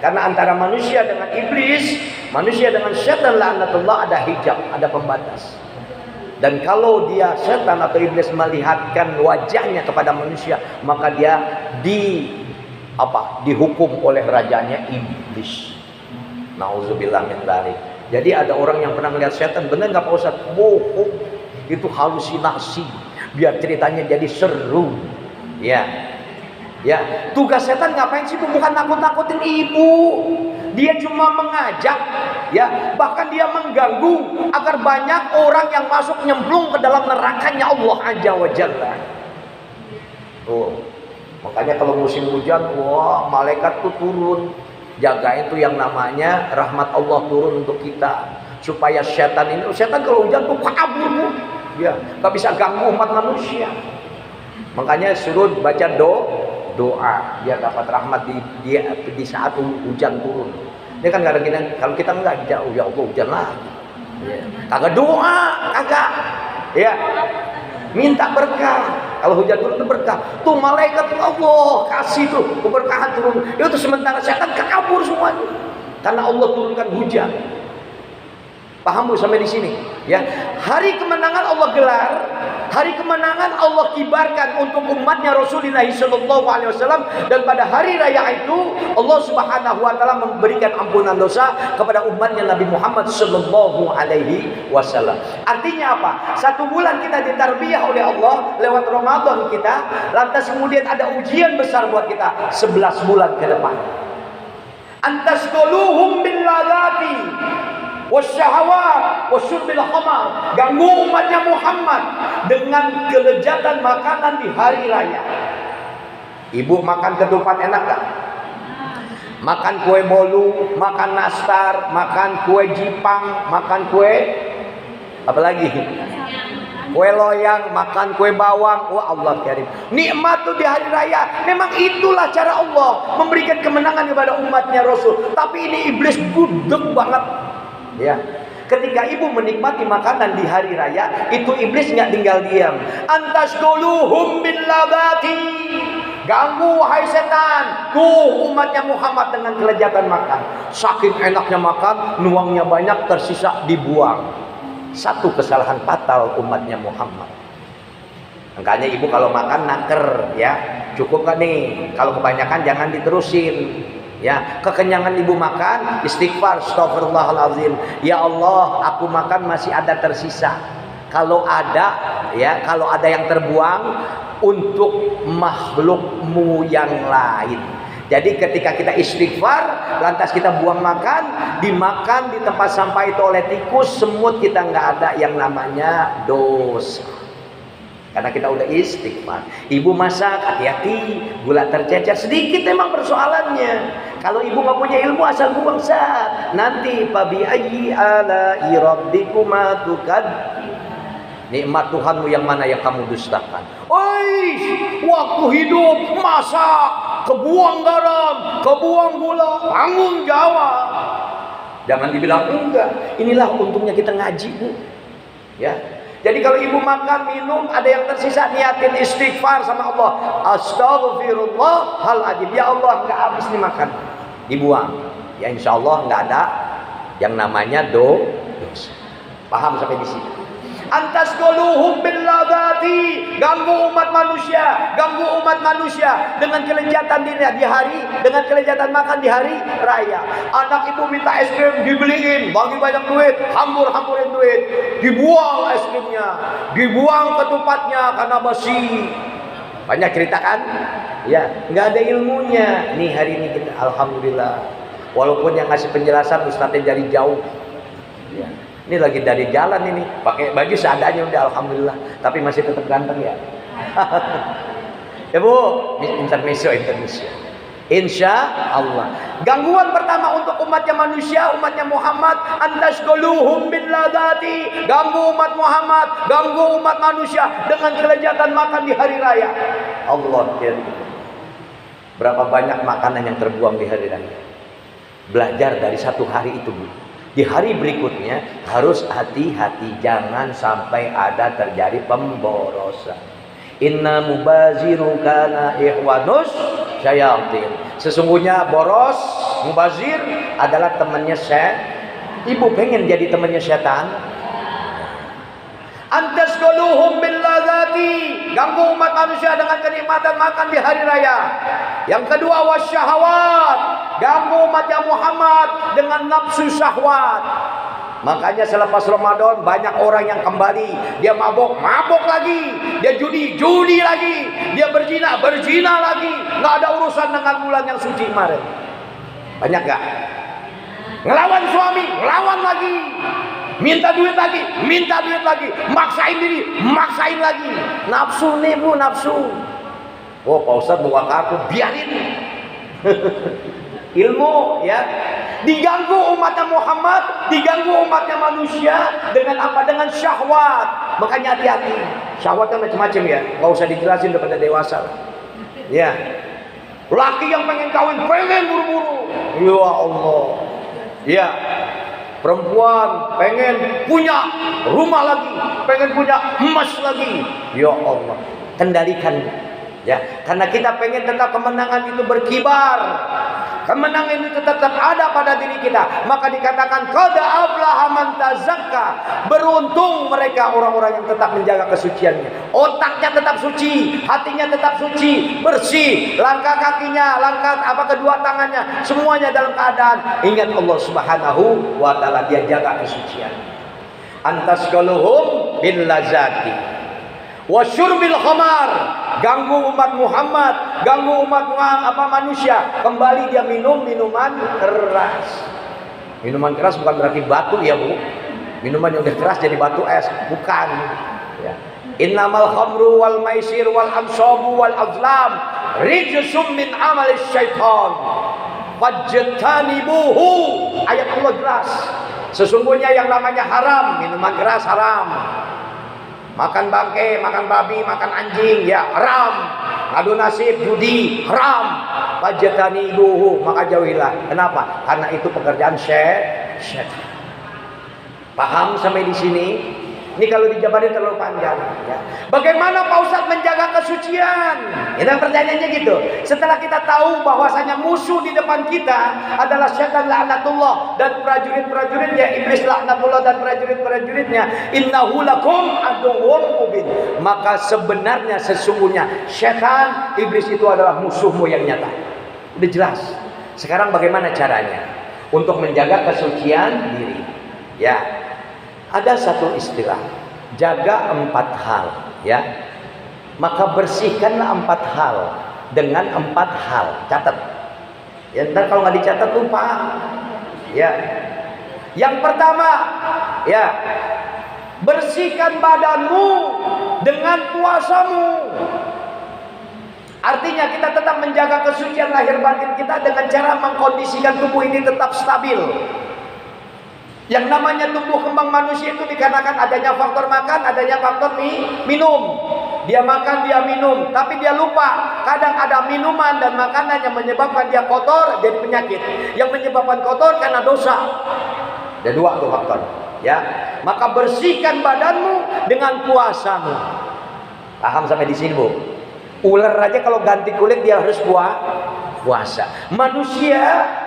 Karena antara manusia dengan iblis, manusia dengan setan laknatullah ada hijab, ada pembatas. Dan kalau dia setan atau iblis melihatkan wajahnya kepada manusia, maka dia dihukum oleh rajanya iblis. Nauzubillah min dzalik. Jadi ada orang yang pernah melihat setan, benar nggak Pak Ustaz? Bohong, itu halusinasi. Biar ceritanya jadi seru, ya. Ya, tugas setan ngapain sih? Bukan nakut-nakutin ibu. Dia cuma mengajak, ya, bahkan dia mengganggu agar banyak orang yang masuk nyemplung ke dalam nerakanya Allah Azza wa Jalla. Oh. Makanya kalau musim hujan, wah malaikat tuh turun. Jagain tuh yang namanya rahmat Allah turun untuk kita. Supaya setan kalau hujan tuh kabur bu. Ya, gak bisa ganggu umat manusia. Makanya suruh baca doa biar dapat rahmat di saat hujan turun. Dia kan kadang-kadang kalau kita enggak jauh, ya Allah hujan lagi. Kagak doa, kagak. Ya. Minta berkah. Kalau hujan turun itu berkah. Tuh malaikat Allah kasih tuh keberkahan turun. Itu sementara setan kabur semuanya. Karena Allah turunkan hujan. Paham bu sampai di sini? Ya, hari kemenangan Allah gelar, hari kemenangan Allah kibarkan untuk umatnya Rasulullah SAW, dan pada hari raya itu Allah Subhanahu Wa Taala memberikan ampunan dosa kepada umatnya Nabi Muhammad SAW. Artinya apa? 1 bulan kita ditarbiyah oleh Allah lewat Ramadan kita, lantas kemudian ada ujian besar buat kita 11 bulan ke depan. Antasquluhum bil ladati wasyahawat wasyurbil khamar. Ganggu umatnya Muhammad dengan kelezatan makanan di hari raya. Ibu makan ketupat enak gak? Makan kue bolu, makan nastar, makan kue jipang, makan kue apa lagi? Kue loyang, makan kue bawang. Wah Allah karim. Nikmat tuh di hari raya. Memang itulah cara Allah memberikan kemenangan kepada umatnya Rasul. Tapi ini iblis gudeg banget. Ya, ketika ibu menikmati makanan di hari raya, itu iblis nggak tinggal diam. Antasquluhum bil ladati. Ganggu wahai setan. Tuh umatnya Muhammad dengan kelezatan makan. Saking enaknya makan, nuangnya banyak, tersisa dibuang. Satu kesalahan fatal umatnya Muhammad. Makanya ibu kalau makan naker ya, cukup kan nih. Kalau kebanyakan jangan diterusin. Ya, kekenyangan ibu makan, istighfar, astagfirullahaladzim. Ya Allah, aku makan masih ada tersisa. Kalau ada, ya, kalau ada yang terbuang untuk makhlukmu yang lain. Jadi ketika kita istighfar, lantas kita buang makan, dimakan di tempat sampah itu oleh tikus, semut, kita nggak ada yang namanya dosa. Karena kita udah istighfar. Ibu masak, hati-hati, gula tercecer sedikit memang persoalannya. Kalau ibu nggak punya ilmu asal buang sat. Nanti fabi ayyi ala'i rabbikuma tukadzib. Nikmat Tuhanmu yang mana yang kamu dustakan? Oi, waktu hidup masak, kebuang garam, kebuang gula, tanggung jawab. Jangan dibilang enggak. Inilah untungnya kita ngaji, Bu. Ya. Jadi kalau ibu makan, minum, ada yang tersisa, niatin istighfar sama Allah. Astagfirullahaladzim. Ya Allah, nggak habis nih makan. Dibuang. Ya insya Allah nggak ada yang namanya dosa. Paham sampai di sini? Antasquluhum bil ladati. Ganggu umat manusia, ganggu umat manusia dengan kelezatan di hari, dengan kelezatan makan di hari raya. Anak ibu minta es krim, dibeliin, bagi banyak duit, hamburin duit, dibuang es krimnya, dibuang ketupatnya karena basi. Banyak cerita kan? Ya, nggak ada ilmunya. Nih hari ini kita alhamdulillah. Walaupun yang ngasih penjelasan ustadznya dari jauh. Ya. Ini lagi dari jalan ini, pakai baju seadanya udah alhamdulillah, tapi masih tetap ganteng ya. Ya Bu, intermezzo. Insya Allah. Gangguan pertama untuk umatnya manusia, umatnya Muhammad, antasquluhum bil ladati. Ganggu umat Muhammad, ganggu umat manusia dengan kelezatan makan di hari raya. Allah kirim. Berapa banyak makanan yang terbuang di hari raya? Belajar dari satu hari itu, Bu. Di hari berikutnya harus hati-hati, jangan sampai ada terjadi pemborosan. Inna mubaziru kana ikhwanus syayatin. Sesungguhnya boros, mubazir adalah temannya setan. Ibu pengen jadi temannya setan? Antasquluhum bil ladzati. Ganggu umat manusia dengan kenikmatan makan di hari raya. Yang kedua wasyahawat. Ganggu umatnya Muhammad dengan nafsu syahwat. Makanya selepas Ramadan banyak orang yang kembali. Dia mabok lagi. Dia judi lagi. Dia berzina lagi. Nggak ada urusan dengan bulan yang suci kemarin. Banyak gak? Ngelawan suami, ngelawan lagi. Minta duit lagi. Maksain diri, maksain lagi. Nafsu nih Bu, nafsu. Oh, Pak Ustadz bawa kartu, biarin. Ilmu ya. Diganggu umatnya Muhammad, diganggu umatnya manusia dengan apa? Dengan syahwat. Makanya hati-hati. Syahwatnya macam-macam ya. Nggak usah dijelasin udah pada dewasa. Ya. Laki yang pengen kawin, pengen buru-buru. Ya Allah. Ya. Perempuan pengen punya rumah lagi, pengen punya emas lagi. Ya Allah. Kendalikan. Ya, karena kita pengen tetap kemenangan itu berkibar. Kemenangan itu tetap ada pada diri kita. Maka dikatakan qad aflaha man tazakka. Beruntung mereka orang-orang yang tetap menjaga kesuciannya. Otaknya tetap suci, hatinya tetap suci, bersih, langkah kakinya, langkah kedua tangannya, semuanya dalam keadaan ingat Allah Subhanahu wa taala, dia jaga kesucian. Antasgaluhum bil lazati wa syurbil khamar. Ganggu umat Muhammad, ganggu umat manusia, kembali dia minum minuman keras. Minuman keras bukan berarti batu ya Bu. Minuman yang udah keras jadi batu es, bukan ya. Innamal khamru wal maisir wal ansabu wal azlam rijsum min amalis syaitan fajtanibuhu. Ayat Allah jelas. Sesungguhnya yang namanya haram, minuman keras haram. Makan bangke, makan babi, makan anjing, ya haram. Adu nasib, judi, haram. Fajtanibuhu, maka jauhilah. Kenapa? Karena itu pekerjaan syaitan. Paham sampai di sini? Ini kalau dijabarin terlalu panjang. Ya. Bagaimana Pak Ustadz menjaga kesucian? Itu pertanyaannya gitu. Setelah kita tahu bahwasanya musuh di depan kita adalah syaitan laknatullah dan prajurit-prajuritnya, iblis laknatullah dan prajurit-prajuritnya, innahu lakum aduwwum mubin. Maka sebenarnya sesungguhnya syaitan, iblis itu adalah musuhmu yang nyata. Udah jelas. Sekarang bagaimana caranya untuk menjaga kesucian diri? Ya. Ada satu istilah, jaga 4 hal, ya. Maka bersihkanlah 4 hal dengan 4 hal. Catat. Ya, ntar kalau nggak dicatat lupa. Ya. Yang pertama, ya, bersihkan badanmu dengan puasamu. Artinya kita tetap menjaga kesucian lahir batin kita dengan cara mengkondisikan tubuh ini tetap stabil. Yang namanya tumbuh kembang manusia itu dikarenakan adanya faktor makan, adanya faktor minum. Dia makan, dia minum, tapi dia lupa. Kadang ada minuman dan makanan yang menyebabkan dia kotor, jadi penyakit. Yang menyebabkan kotor karena dosa. Ada 2 tuh faktor. Ya, maka bersihkan badanmu dengan puasamu. Paham sampai di sini Bu? Ular aja kalau ganti kulit dia harus puasa. Manusia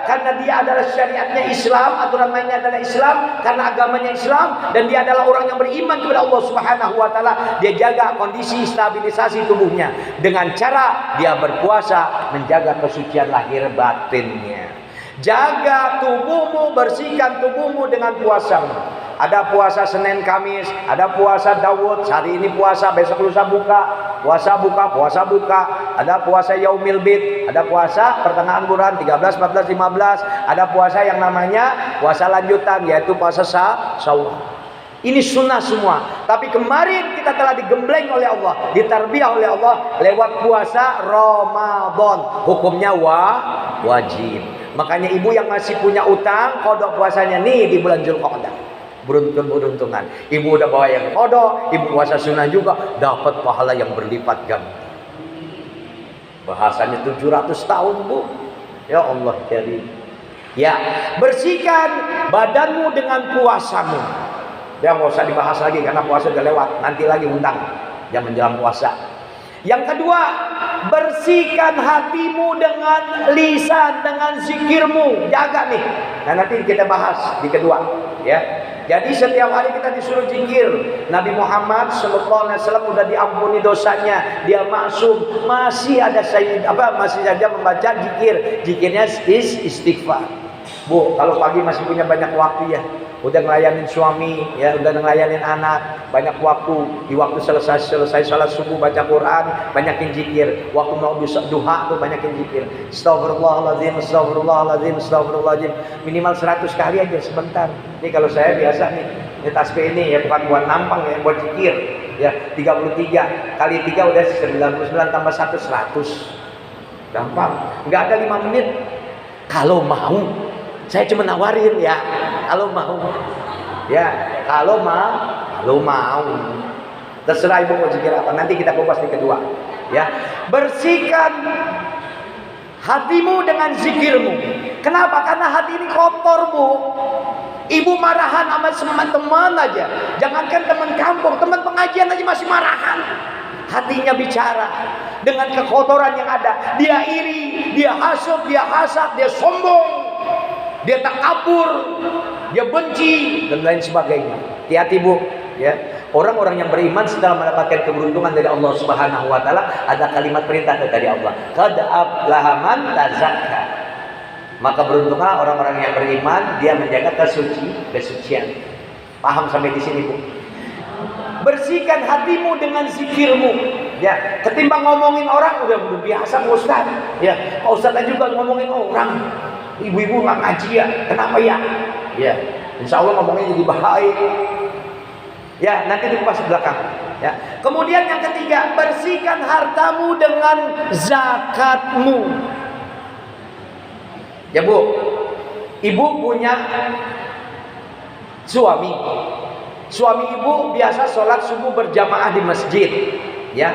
karena dia adalah syariatnya Islam, aturan mainnya adalah Islam, karena agamanya Islam dan dia adalah orang yang beriman kepada Allah Subhanahu wa taala, dia jaga kondisi stabilisasi tubuhnya dengan cara dia berpuasa, menjaga kesucian lahir batinnya. Jaga tubuhmu, bersihkan tubuhmu dengan puasamu. Ada puasa Senin Kamis, ada puasa Daud, hari ini puasa, besok lusa buka, puasa buka, ada puasa Yaumil Bid, ada puasa pertengahan bulan 13, 14, 15, ada puasa yang namanya puasa lanjutan yaitu puasa Syawal. Ini sunnah semua. Tapi kemarin kita telah digembleng oleh Allah, ditarbiyah oleh Allah lewat puasa Ramadan. Hukumnya wajib. Makanya ibu yang masih punya utang, kodok puasanya nih di bulan Zulqa'dah. Beruntungan. Ibu udah bawa yang kodok, ibu puasa sunnah juga, dapat pahala yang berlipat ganda. Bahasanya 700 tahun Bu. Ya Allah jadi. Ya, bersihkan badanmu dengan puasamu. Ya nggak usah dibahas lagi karena puasa udah lewat. Nanti lagi undang jam menjelang puasa. Yang kedua, bersihkan hatimu dengan lisan, dengan zikirmu. Jaga nih. Nah nanti kita bahas di kedua, ya. Jadi setiap hari kita disuruh zikir. Nabi Muhammad SAW udah diampuni dosanya, dia maksum, masih ada masih saja membaca zikir. Zikirnya istighfar. Bu, kalau pagi masih punya banyak waktu ya, udah ngelayanin suami, ya udah ngelayanin anak, banyak waktu. Di waktu selesai salat subuh baca Quran, banyakin zikir. Waktu mau duha tuh banyakin zikir. Astagfirullahaladzim, astagfirullahaladzim, astagfirullahaladzim. Minimal 100 kali aja sebentar. Ini kalau saya biasa nih, ini tasbih ini ya bukan buat nampang ya, buat zikir. Ya, 33 kali 3 udah 99 tambah 1 100. Gampang. Nggak ada 5 menit. Kalau mau, saya cuma nawarin ya. Kalau mau. Ya, kalau mau. Terserah ibu mau zikir apa. Nanti kita kupas di kedua. Ya, bersihkan hatimu dengan zikirmu. Kenapa? Karena hati ini kotor, Bu. Ibu marahan sama teman aja. Jangankan teman kampung, teman pengajian aja masih marahan. Hatinya bicara dengan kekotoran yang ada. Dia iri, dia hasut, dia hasad, dia sombong, dia takabur, dia benci dan lain sebagainya. Hati-hati, Bu, ya. Orang-orang yang beriman setelah mendapatkan keberuntungan dari Allah Subhanahu wa taala, ada kalimat perintah dari Allah. Qad aflaha man tazakka. Maka beruntunglah orang-orang yang beriman, dia menjaga kesucian. Paham sampai di sini, Bu? Bersihkan hatimu dengan zikirmu. Ya, ketimbang ngomongin orang udah biasa, Pak Ustaz. Ya, Pak Ustaz juga ngomongin orang. Ibu-ibu nggak ngaji ya, kenapa ya? Ya, insya Allah ngomongnya jadi baik. Ya, nanti dikupas belakang. Ya. Kemudian yang ketiga, bersihkan hartamu dengan zakatmu. Ya, Bu, ibu punya suami. Suami ibu biasa sholat subuh berjamaah di masjid. Ya,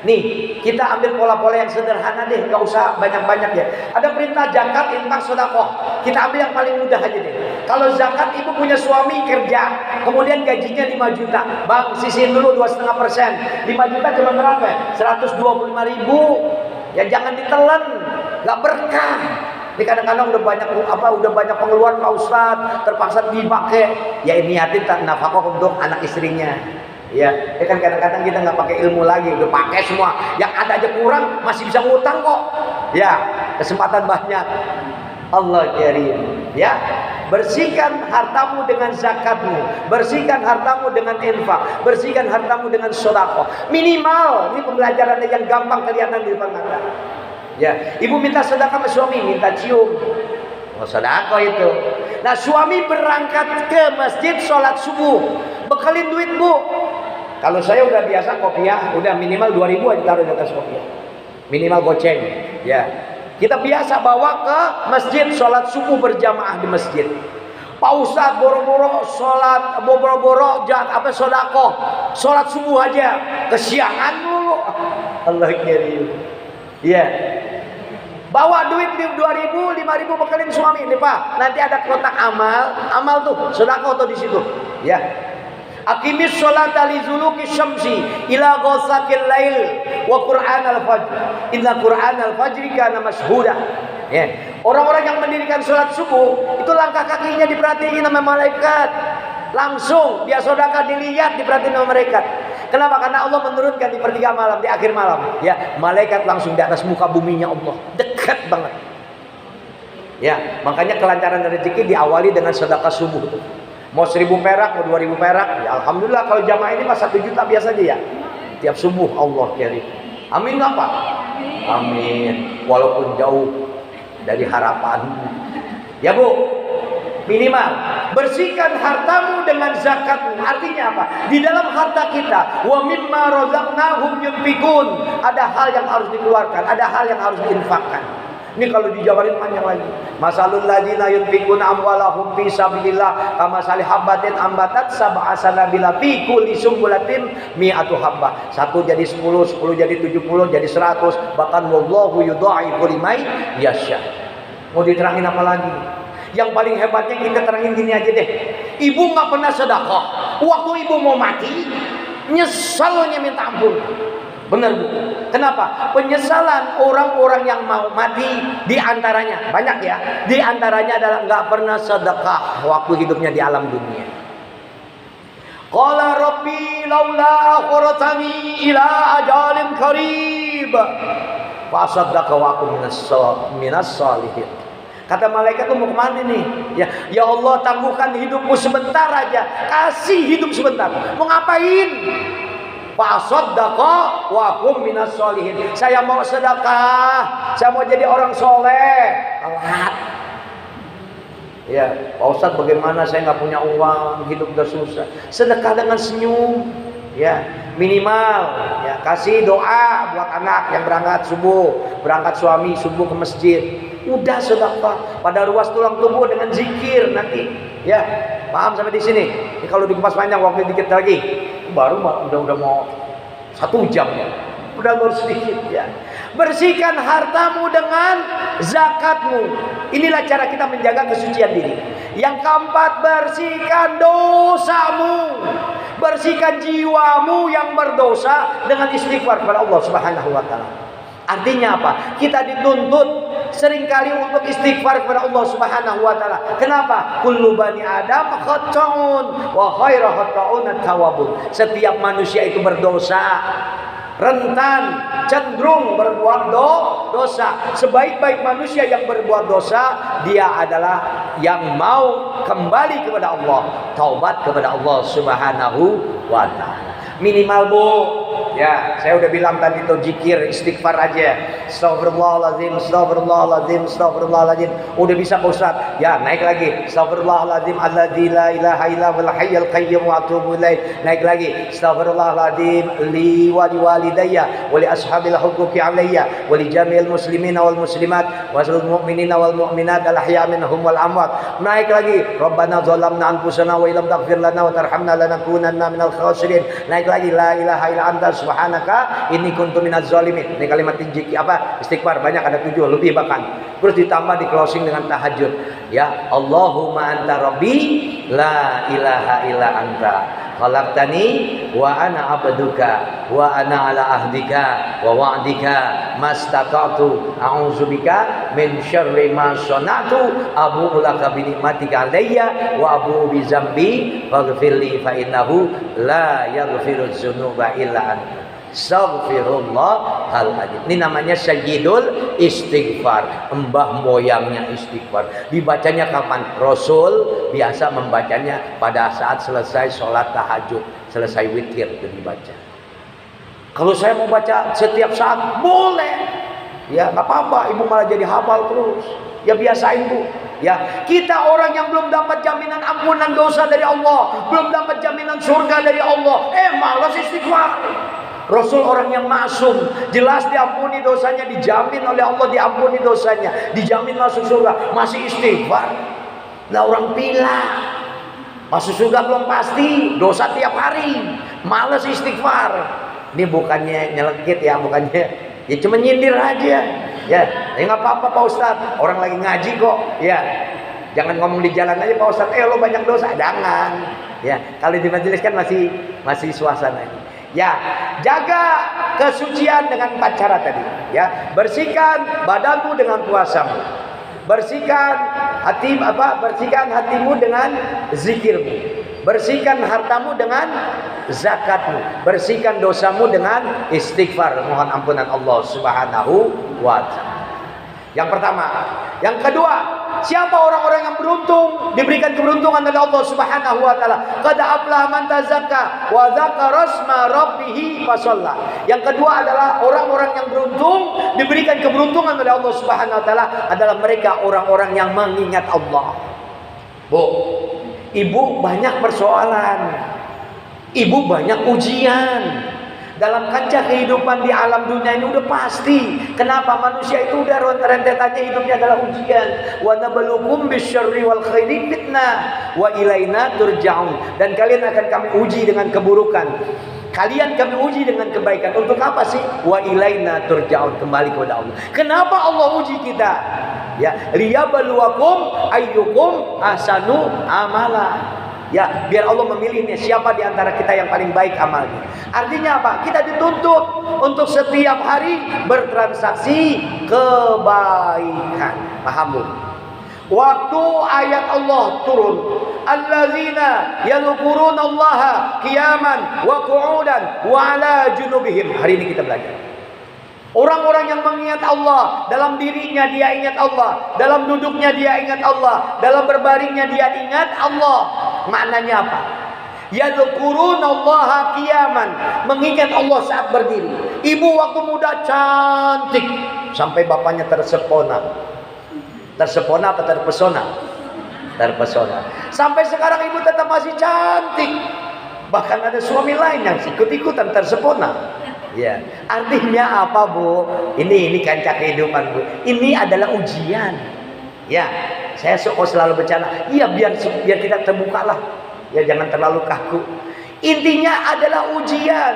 nih kita ambil pola-pola yang sederhana deh, nggak usah banyak-banyak ya. Ada perintah zakat, infak, sedekah. Kita ambil yang paling mudah aja deh. Kalau zakat, ibu punya suami kerja, kemudian gajinya 5 juta. Bang, sisihin dulu 2,5%. 5 juta cuma berapa? 125.000. Ya jangan ditelan, nggak berkah. Ini kadang-kadang udah banyak pengeluaran Pak Ustaz, terpaksa dipakai. Ya ini niatin nafkah untuk anak istrinya. Ya kan kadang-kadang kita nggak pakai ilmu lagi, udah pakai semua. Yang ada aja kurang, masih bisa ngutang kok. Ya, kesempatan banyak. Allah karim. Ya, bersihkan hartamu dengan zakatmu, bersihkan hartamu dengan infak, bersihkan hartamu dengan sedekah. Minimal, ini pembelajaran yang gampang kelihatan di depan mata. Ya, ibu minta sedekah sama suami, minta cium. Oh, sedekah itu. Nah, suami berangkat ke masjid sholat subuh, bekalin duit, Bu. Kalau saya udah biasa kopiah, udah minimal 2.000 aja taruh di atas kopiah. Minimal goceng, ya. Kita biasa bawa ke masjid sholat subuh berjamaah di masjid. Pak Ustadz boro-boro sholat, boro-boro sedekah, sholat subuh aja, kesiangan dulu. Allah kirim. Ya. Bawa duit 2.000, 5.000 bekalin suami. Nih Pak, nanti ada kotak amal tuh, sedekah tuh di situ. Ya. Aqimis sholata li zuluki syamsi ila ghasaqil lail wa qur'anal fajr. Inna qur'anal fajri kana mashhuda. Ya. Orang-orang yang mendirikan sholat subuh itu langkah kakinya diperhatiin sama malaikat. Langsung dia sedekah dilihat, diperhatiin sama malaikat. Kenapa? Karena Allah menurunkan di pertiga malam, di akhir malam. Ya, malaikat langsung di atas muka buminya Allah, dekat banget. Ya, makanya kelancaran rezeki diawali dengan sedekah subuh tuh. Mau 1.000 perak, mau 2.000 perak, ya alhamdulillah. Kalau jamaah ini mah 1 juta biasa aja ya. Tiap subuh Allah kirim. Amin nggak Pak? Amin. Walaupun jauh dari harapan. Ya Bu, minimal bersihkan hartamu dengan zakatmu. Artinya apa? Di dalam harta kita, wa mimma razaqnahum yunfikun. Ada hal yang harus dikeluarkan, ada hal yang harus diinfakkan. Ini kalau dijabarin panjang lagi. Masalul ladzina yunfikuna amwalahum fi sabilillah kamasali habbatin ambatat sab'a sanabila fi kulli sumbulatin mi'atu habbah. 1 jadi 10, 10 jadi 70, jadi 100, bahkan wallahu yudha'ifu liman yasha. Mau diterangin apa lagi? Yang paling hebatnya kita terangin gini aja deh. Ibu nggak pernah sedekah. Waktu ibu mau mati, nyesalnya minta ampun. Benar Bu? Kenapa? Penyesalan orang-orang yang mau mati diantaranya banyak ya. Diantaranya adalah nggak pernah sedekah waktu hidupnya di alam dunia. Qala Rabbi laula akhartani ila ajalin qarib fa saddaqa wa akun minas salihin. Kata malaikat tuh mau kemana nih? Ya Allah, tangguhkan hidupmu sebentar aja. Kasih hidup sebentar. Mau ngapain? Fasaddaqa wa kum minas sholihin. Saya mau sedekah, saya mau jadi orang soleh. Telat. Ya, Pak Ustadz bagaimana saya nggak punya uang, hidup udah susah. Sedekah dengan senyum. Ya, Minimal ya, kasih doa buat anak yang berangkat subuh, berangkat suami subuh ke masjid. Udah sedekah. Pada ruas tulang tubuh dengan zikir nanti. Ya, paham sampai di sini? Ini kalau dikupas panjang waktu dikit lagi. Baru udah mau 1 jam ya. Udah baru sedikit ya. Bersihkan hartamu dengan zakatmu. Inilah cara kita menjaga kesucian diri. Yang keempat, bersihkan dosamu. Bersihkan jiwamu yang berdosa dengan istighfar kepada Allah Subhanahu wa taala. Artinya apa? Kita dituntut seringkali untuk istighfar kepada Allah Subhanahu wa taala. Kenapa? Kullu bani Adam khata'un wa khairu khata'un at-tawwabun. Setiap manusia itu berdosa, rentan, cenderung berbuat dosa. Sebaik-baik manusia yang berbuat dosa, dia adalah yang mau kembali kepada Allah, taubat kepada Allah Subhanahu wa taala. Minimal Bu, ya saya udah bilang tadi itu zikir istighfar aja. Astagfirullahaladzim, astagfirullahaladzim, astagfirullahaladzim. Udah bisa Pak Ustaz? Ya naik lagi. Astagfirullahaladzim alladzi la ilaha illa huwal hayyul qayyum wa atubu ilaih. Naik lagi. Astagfirullahaladzim li wa liwalidayya wa li ashabil huquqi alayya wa li jami'il muslimina wal muslimat wa lil mu'minina wal mu'minat al ahya minhum wal amwat. Naik lagi. Rabbana zalamna anfusana wa illam taghfir lana wa tarhamna lanakunanna minal khasirin. Naik lagi, la ilaha illa anta subhanaka inni kuntu minaz zalimin. Ini kalimat istighfar banyak, ada 7 lebih bahkan. Terus ditambah di closing dengan tahajud. Ya, Allahumma anta rabbi la ilaha illa anta khalaqtani wa ana abduka wa ana ala ahdika wa wa'dika mastata'tu a'udzubika min syarri ma sana'tu abu'u laka bi ni'matika alayya wa abu'u bi dzambi faghfirli fa innahu la yaghfirudz dzunuba illa anta. Astaghfirullahaladzim. Ini namanya sayyidul istighfar, mbah moyangnya istighfar. Dibacanya kapan? Rasul biasa membacanya pada saat selesai sholat tahajud, selesai witir itu dibaca. Kalau saya mau baca setiap saat boleh, ya nggak apa-apa. Ibu malah jadi hafal terus. Ya biasain Bu. Ya, kita orang yang belum dapat jaminan ampunan dosa dari Allah, belum dapat jaminan surga dari Allah, malas istighfar. Rasul orang yang maksum, jelas diampuni dosanya, dijamin oleh Allah diampuni dosanya, dijamin masuk surga, masih istighfar. Nah orang pila, masuk surga belum pasti, dosa tiap hari, malas istighfar. Ini bukannya nyelekit ya, bukannya, ya cuma nyindir aja. Ya nggak apa-apa Pak Ustadz, orang lagi ngaji kok. Ya, jangan ngomong di jalan aja Pak Ustadz, lo banyak dosa, jangan. Ya, kalau di majelis kan masih suasana. Ya, jaga kesucian dengan 4 cara tadi. Ya, bersihkan badanmu dengan puasamu, bersihkan hatimu dengan zikirmu, bersihkan hartamu dengan zakatmu, bersihkan dosamu dengan istighfar, mohon ampunan Allah Subhanahu wa taala. Yang pertama. Yang kedua, siapa orang-orang yang beruntung, diberikan keberuntungan oleh Allah Subhanahu wa taala? Qad aflaha man tazakka wa dzakara asma rabbih fasalla. Yang kedua adalah orang-orang yang beruntung, diberikan keberuntungan oleh Allah Subhanahu wa taala adalah mereka orang-orang yang mengingat Allah. Bu, ibu banyak persoalan. Ibu banyak ujian. Dalam kancah kehidupan di alam dunia ini udah pasti. Kenapa? Manusia itu udah rentetannya hidupnya adalah ujian. Wa nabluukum bisyarri wal khairi fitnah wa ilaina turja'un. Dan kalian akan kami uji dengan keburukan. Kalian kami uji dengan kebaikan. Untuk apa sih? Wa ilaina turja'un, kembali kepada Allah. Kenapa Allah uji kita? Ya, liyabluwakum ayyukum ahsanu amala. Ya, biar Allah memilih nih siapa di antara kita yang paling baik amalnya. Artinya apa? Kita dituntut untuk setiap hari bertransaksi kebaikan. Paham Bu? Waktu ayat Allah turun, allazina yadhkurunallaha qiyaman wa qu'udan wa ala junubihim. Hari ini kita belajar. Orang-orang yang mengingat Allah, dalam dirinya dia ingat Allah, dalam duduknya dia ingat Allah, dalam berbaringnya dia ingat Allah. Maknanya apa? Yadhkurunallaha qiyaman, mengingat Allah saat berdiri. Ibu waktu muda cantik sampai bapaknya tersepona. Tersepona apa terpesona? Terpesona. Sampai sekarang ibu tetap masih cantik. Bahkan ada suami lain yang ikut-ikutan tersepona. Ya, artinya apa, Bu? Ini kancah kehidupan, Bu. Ini adalah ujian. Ya, saya selalu bercanda. Iya, biar kita terbuka lah. Ya, jangan terlalu kaku. Intinya adalah ujian.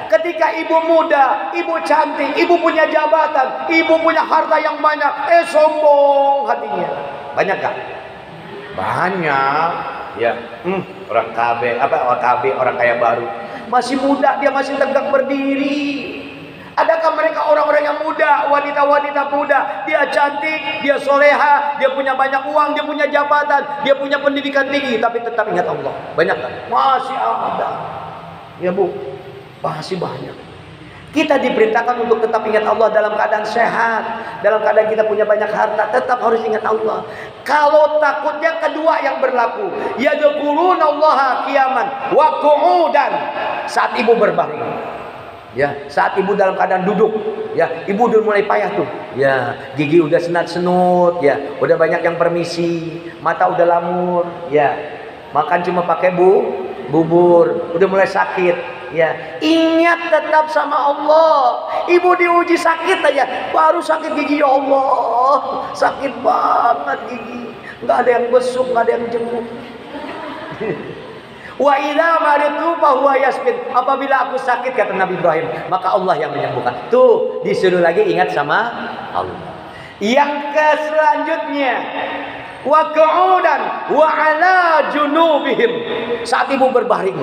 Ketika ibu muda, ibu cantik, ibu punya jabatan, ibu punya harta yang banyak, sombong hatinya. Banyak gak? Banyak. Ya, orang KB, orang kaya baru. Masih muda, dia masih tegak berdiri. Adakah mereka orang-orang yang muda, wanita-wanita muda, dia cantik, dia soleha, dia punya banyak uang, dia punya jabatan, dia punya pendidikan tinggi, tapi tetap ingat Allah? Banyak kan? Masih ada. Ya, Bu, masih banyak. Kita diperintahkan untuk tetap ingat Allah dalam keadaan sehat, dalam keadaan kita punya banyak harta, tetap harus ingat Allah. Kalau takutnya kedua yang berlaku, yadhkurunallaha qiyaman wa qu'udan, saat ibu berbaring. Ya, saat ibu dalam keadaan duduk, ya, ibu udah mulai payah tuh. Ya, gigi udah senat-senut, ya, udah banyak yang permisi, mata udah lamur, ya. Makan cuma pakai bubur, udah mulai sakit, ya. Ingat tetap sama Allah. Ibu diuji sakit aja, baru sakit gigi, ya Allah, sakit banget gigi. Enggak ada yang besuk, enggak ada yang jenguk. Wa idza maritu fa huwa yasbin. Apabila aku sakit, kata Nabi Ibrahim, maka Allah yang menyembuhkan. Tuh, disuruh lagi ingat sama Allah. Yang selanjutnya, wa qu'udan wa ala junubihim. Saat ibu berbaring,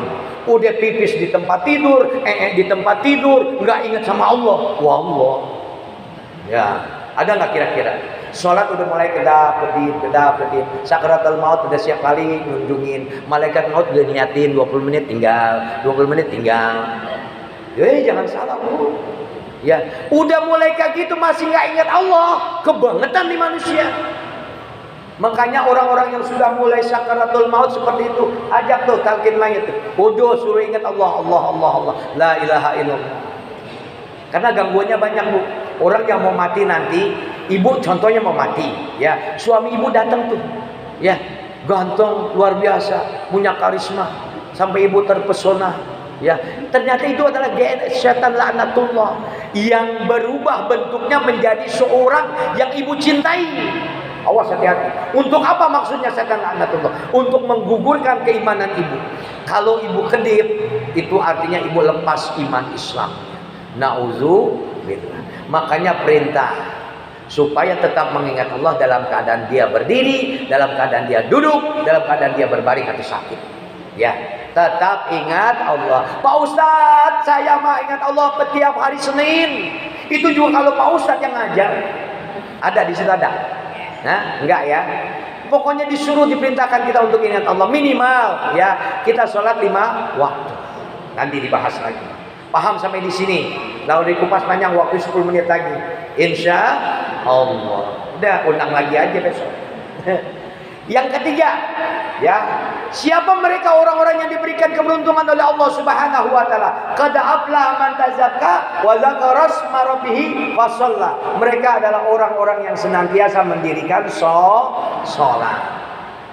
udah pipis di tempat tidur, di tempat tidur, enggak ingat sama Allah. Wah, Allah. Ya, ada enggak kira-kira? Sholat udah mulai kedap-kedip. Sakaratul maut udah siap kali ngunjungin. Malaikat maut udah niatin 20 menit tinggal. Jangan salah, Bu. Ya, udah mulai kayak gitu masih nggak ingat Allah. Kebangetan di manusia. Makanya orang-orang yang sudah mulai sakaratul maut seperti itu, ajak tuh talqin mayit tuh. Udah suruh ingat Allah. La ilaha illallah. Karena gangguannya banyak, Bu. Orang yang mau mati nanti, ibu contohnya mau mati, ya, suami ibu datang tuh, ya, ganteng luar biasa, punya karisma, sampai ibu terpesona, ya, ternyata itu adalah setan laknatullah yang berubah bentuknya menjadi seorang yang ibu cintai. Awas, hati-hati. Untuk apa maksudnya setan laknatullah? Untuk menggugurkan keimanan ibu. Kalau ibu kedip, itu artinya ibu lepas iman Islam. Nauzubillah. Makanya perintah supaya tetap mengingat Allah dalam keadaan dia berdiri, dalam keadaan dia duduk, dalam keadaan dia berbaring atau sakit. Ya, tetap ingat Allah. Pak Ustadz, saya mah ingat Allah setiap hari Senin. Itu juga kalau Pak Ustadz yang ngajar. Ada di situ ada? Nah, enggak ya. Pokoknya disuruh, diperintahkan kita untuk ingat Allah minimal, ya. Kita sholat 5 waktu. Nanti dibahas lagi. Paham sampai di sini? Lalu dikupas panjang, waktu 10 menit lagi. Insya Allah. Udah, undang lagi aja besok. Yang ketiga, ya, siapa mereka orang-orang yang diberikan keberuntungan oleh Allah Subhanahu wa taala? Qad aflaha man tazakka wa dzakara asma rabbih fa shalla. Mereka adalah orang-orang yang senantiasa mendirikan salat.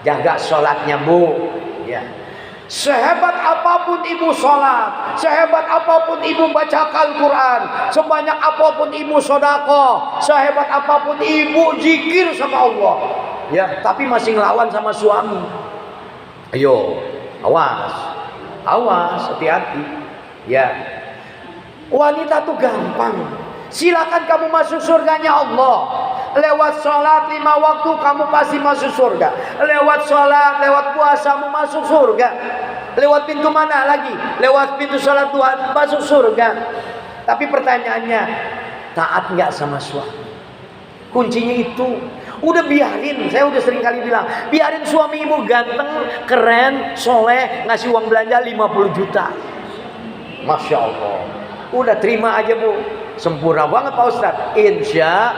Jaga salatnya, Bu. Ya. Sehebat apapun ibu sholat, sehebat apapun ibu baca Al-Quran, sebanyak apapun ibu sedekah, sehebat apapun ibu zikir sama Allah, ya, tapi masih ngelawan sama suami. Ayo, awas, hati-hati. Ya, wanita tuh gampang. Silakan kamu masuk surganya Allah. Lewat sholat 5 waktu kamu pasti masuk surga. Lewat sholat, lewat puasamu masuk surga. Lewat pintu mana lagi? Lewat pintu sholat Tuhan masuk surga. Tapi pertanyaannya, taat nggak sama suami? Kuncinya itu. Udah biarin, saya udah sering kali bilang, biarin suami ibu ganteng, keren, soleh, ngasih uang belanja 50 juta. Masya Allah. Udah terima aja, Bu. Sempurna banget Pak Ustadz. Insya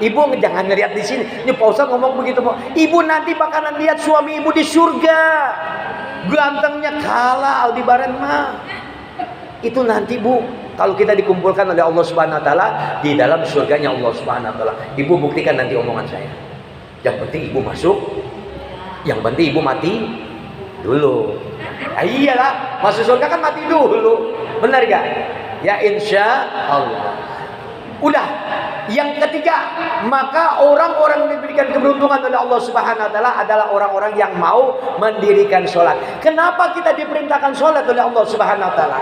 ibu jangan ngeliat di sini. Ini Pak Ustadz ngomong begitu, Bu. Ibu nanti bakalan lihat suami ibu di surga. Gantengnya kalah Aldebaran mah. Itu nanti, Bu, kalau kita dikumpulkan oleh Allah Subhanahu wa taala di dalam surganya Allah Subhanahu wa taala. Ibu buktikan nanti omongan saya. Yang penting ibu masuk. Yang penting ibu mati dulu. Iyalah, masuk surga kan mati dulu. Benar gak? Ya insya Allah. Udah. Yang ketiga, maka orang-orang yang diberikan keberuntungan oleh Allah Subhanahu wa taala adalah orang-orang yang mau mendirikan sholat. Kenapa kita diperintahkan sholat oleh Allah Subhanahu wa taala?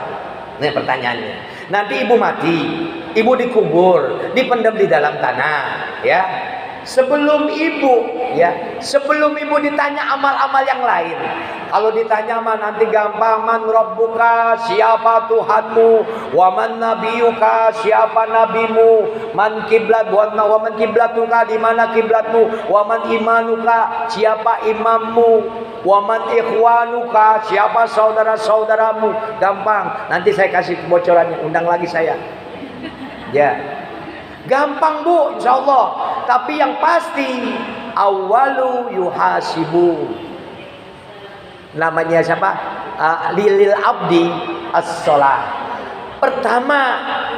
Nah, pertanyaannya. Nanti ibu mati, ibu dikubur, dipendam di dalam tanah, ya. Sebelum ibu ditanya amal-amal yang lain. Kalau ditanya mah nanti gampang, man rabbuka, siapa Tuhanmu, wa man nabiyuka, siapa nabimu, man kiblat wa man kiblatuka, di mana kiblatmu, wa man imanuka, siapa imammu, wa man ikhwanuka, siapa saudara-saudaramu. Gampang. Nanti saya kasih kebocorannya, undang lagi saya. Ya. Gampang Bu, insya Allah. Tapi yang pasti awalu yuhasibu. Namanya siapa? Lilil abdi as-sholah.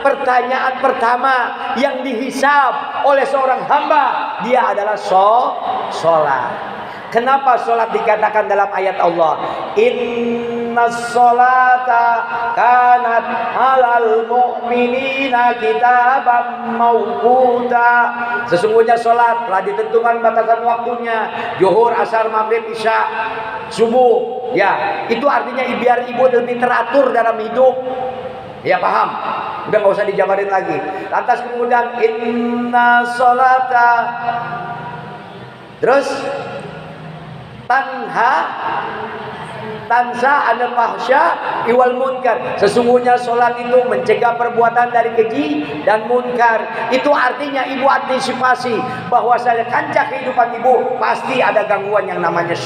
Pertanyaan pertama yang dihisab oleh seorang hamba, dia adalah sholat. Kenapa sholat dikatakan dalam ayat Allah? Innas sholata kanat alal mu'minina kitaban mawquta. Sesungguhnya sholat telah ditentukan batasan waktunya. Zuhur, asar, maghrib, isya, subuh. Ya, itu artinya biar ibu lebih teratur dalam hidup. Ya paham? Udah nggak usah dijabarin lagi. Lantas kemudian inna sholata. Terus tansa anil fahsya iwal munkar. Sesungguhnya sholat itu mencegah perbuatan dari keji dan munkar. Itu artinya ibu antisipasi bahwa saya kancah kehidupan ibu pasti ada gangguan yang namanya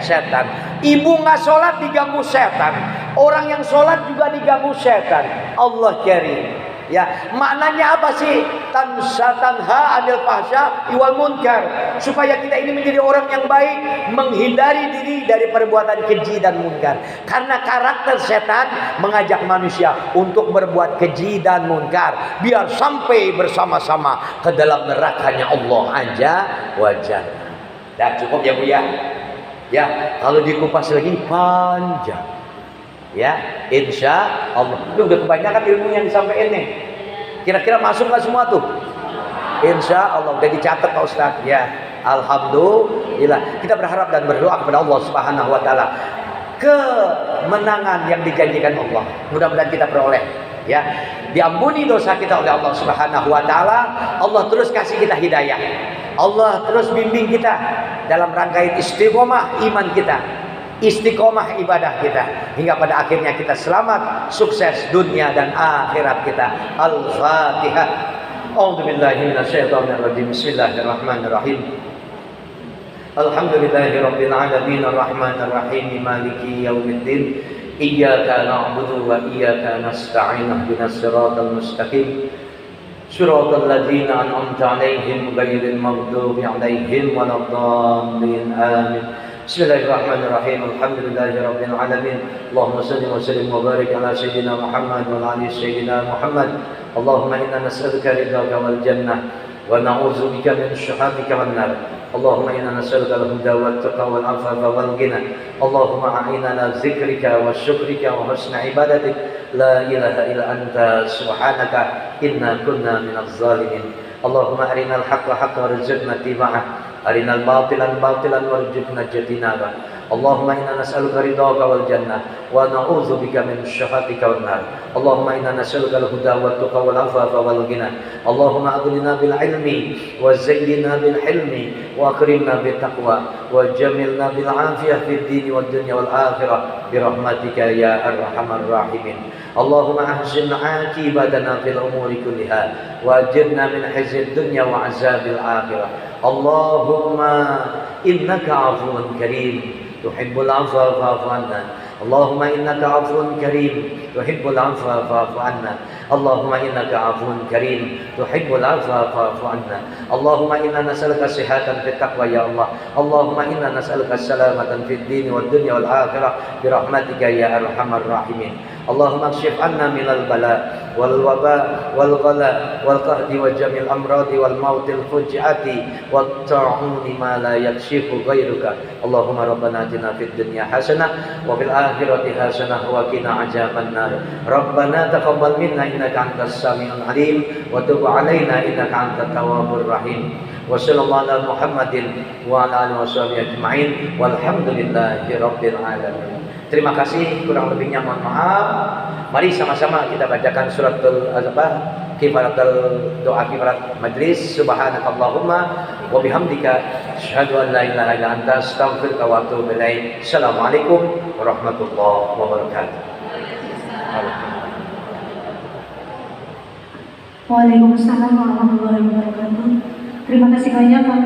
setan. Ibu nggak sholat diganggu setan. Orang yang sholat juga diganggu setan. Allah karim. Ya, maknanya apa sih? Tanha anil fahsya iwal munkar. Supaya kita ini menjadi orang yang baik, menghindari diri dari perbuatan keji dan munkar. Karena karakter setan mengajak manusia untuk berbuat keji dan munkar, biar sampai bersama-sama ke dalam nerakanya Allah Azza wa Jalla. Dah cukup ya Bu ya. Ya, kalau dikupas lagi panjang. Ya, insya Allah. Ini udah kebanyakan ilmu yang disampaikan nih. Kira-kira masuk nggak semua tuh? Insya Allah udah dicatat Pak Ustadz. Ya, alhamdulillah. Kita berharap dan berdoa kepada Allah Subhanahu Wa Taala kemenangan yang dijanjikan Allah. Mudah-mudahan kita peroleh. Ya, diampuni dosa kita oleh Allah Subhanahu Wa Taala. Allah terus kasih kita hidayah. Allah terus bimbing kita dalam rangkaian istiqomah iman kita, istiqomah ibadah kita, hingga pada akhirnya kita selamat, sukses dunia dan akhirat kita. Al-Fatihah. A'udzubillahi minasyaitonirrajim. Bismillahirrahmanirrahim. Alhamdulillahirabbil alamin arrahmanir rahim maliki yaumiddin. Iyyaka na'budu wa iyyaka nasta'in. Ihdinas siratal mustaqim. Siratal ladzina an'amta 'alaihim ghairil maghdubi 'alaihim waladdallin. Amin. Bismillahirrahmanirrahim. Alhamdulillahirabbil alamin. Allahumma shalli wa sallim wa barik ala sayyidina Muhammad wa ala ali sayyidina Muhammad. Allahumma inna nas'aluka ridhaka wal jannah wa na'udzubika min syuhatika wan nar. Allahumma inna nas'aluka al-huda wat taqwa wal 'afafa wal ghina. Allahumma a'inna ala dzikrika wa syukrika wa husni ibadatik. La ilaha illa anta subhanaka inna kunna minaz zalimin. Allahumma arinal haqqa haqqan warzuqna ittiba'ah. Arinal batilan batilan warzuqna ijtinabah. Allahumma inna nas'aluka ridhaka wal jannah wa na'udzubika min syakhatika wan nar. Allahumma inna nas'aluka al-huda wat tuqa wal 'afafa wal ghina. Allahumma aghnina bil ilmi wa zayyinna bil hilmi wa akrimna bit taqwa wa jamilna bil 'afiyah fid din wad dunya wal akhirah bi rahmatika ya arhamar rahimin. Allahumma ahsin 'aqibatana fil umuri kulliha wa ajirna min khizyid dunya wa 'azabil akhirah. Allahumma innaka 'afuwun karim tuhibbul 'afwa fa'fu 'anna. Allahumma innaka 'afuwun karim tuhibbul 'afwa fa'fu 'anna. Allahumma innaka 'afuwun karim tuhibbul 'afwa fa'fu 'anna. Allahumma inna nas'aluka sihhatan fit taqwa ya Allah. Allahumma inna nas'aluka salamatan fid din wad dunya wal akhirah bi rahmatika ya arhamar rahimin. Allahumma kshif anna minal bala wal waba wal ghala wal qahdi wa jamil amradi wal mautil fujiati wat ta'uni ma la yakshifu ghairuka. Allahumma rabbana atina fid dunya hasanah wa fil akhirati hasanah wa qina adzabannar. Rabbana taqabbal minna innaka antas samiul alim wa tub alaina innaka antat tawwabur rahim. Wa sallallahu ala Muhammadin wa ala alihi washabihi ajmain walhamdulillahi rabbil alamin. Terima kasih, kurang lebihnya mohon maaf. Mari sama-sama kita bacakan suratul kifaratul doa kifarat majlis. Subhanakallahumma wa bihamdika asyhadu an la ilaha illa anta astaghfiruka wa atubu ilaik. Assalamualaikum warahmatullahi wabarakatuh. Waalaikumsalam warahmatullahi wabarakatuh. Terima kasih banyak kami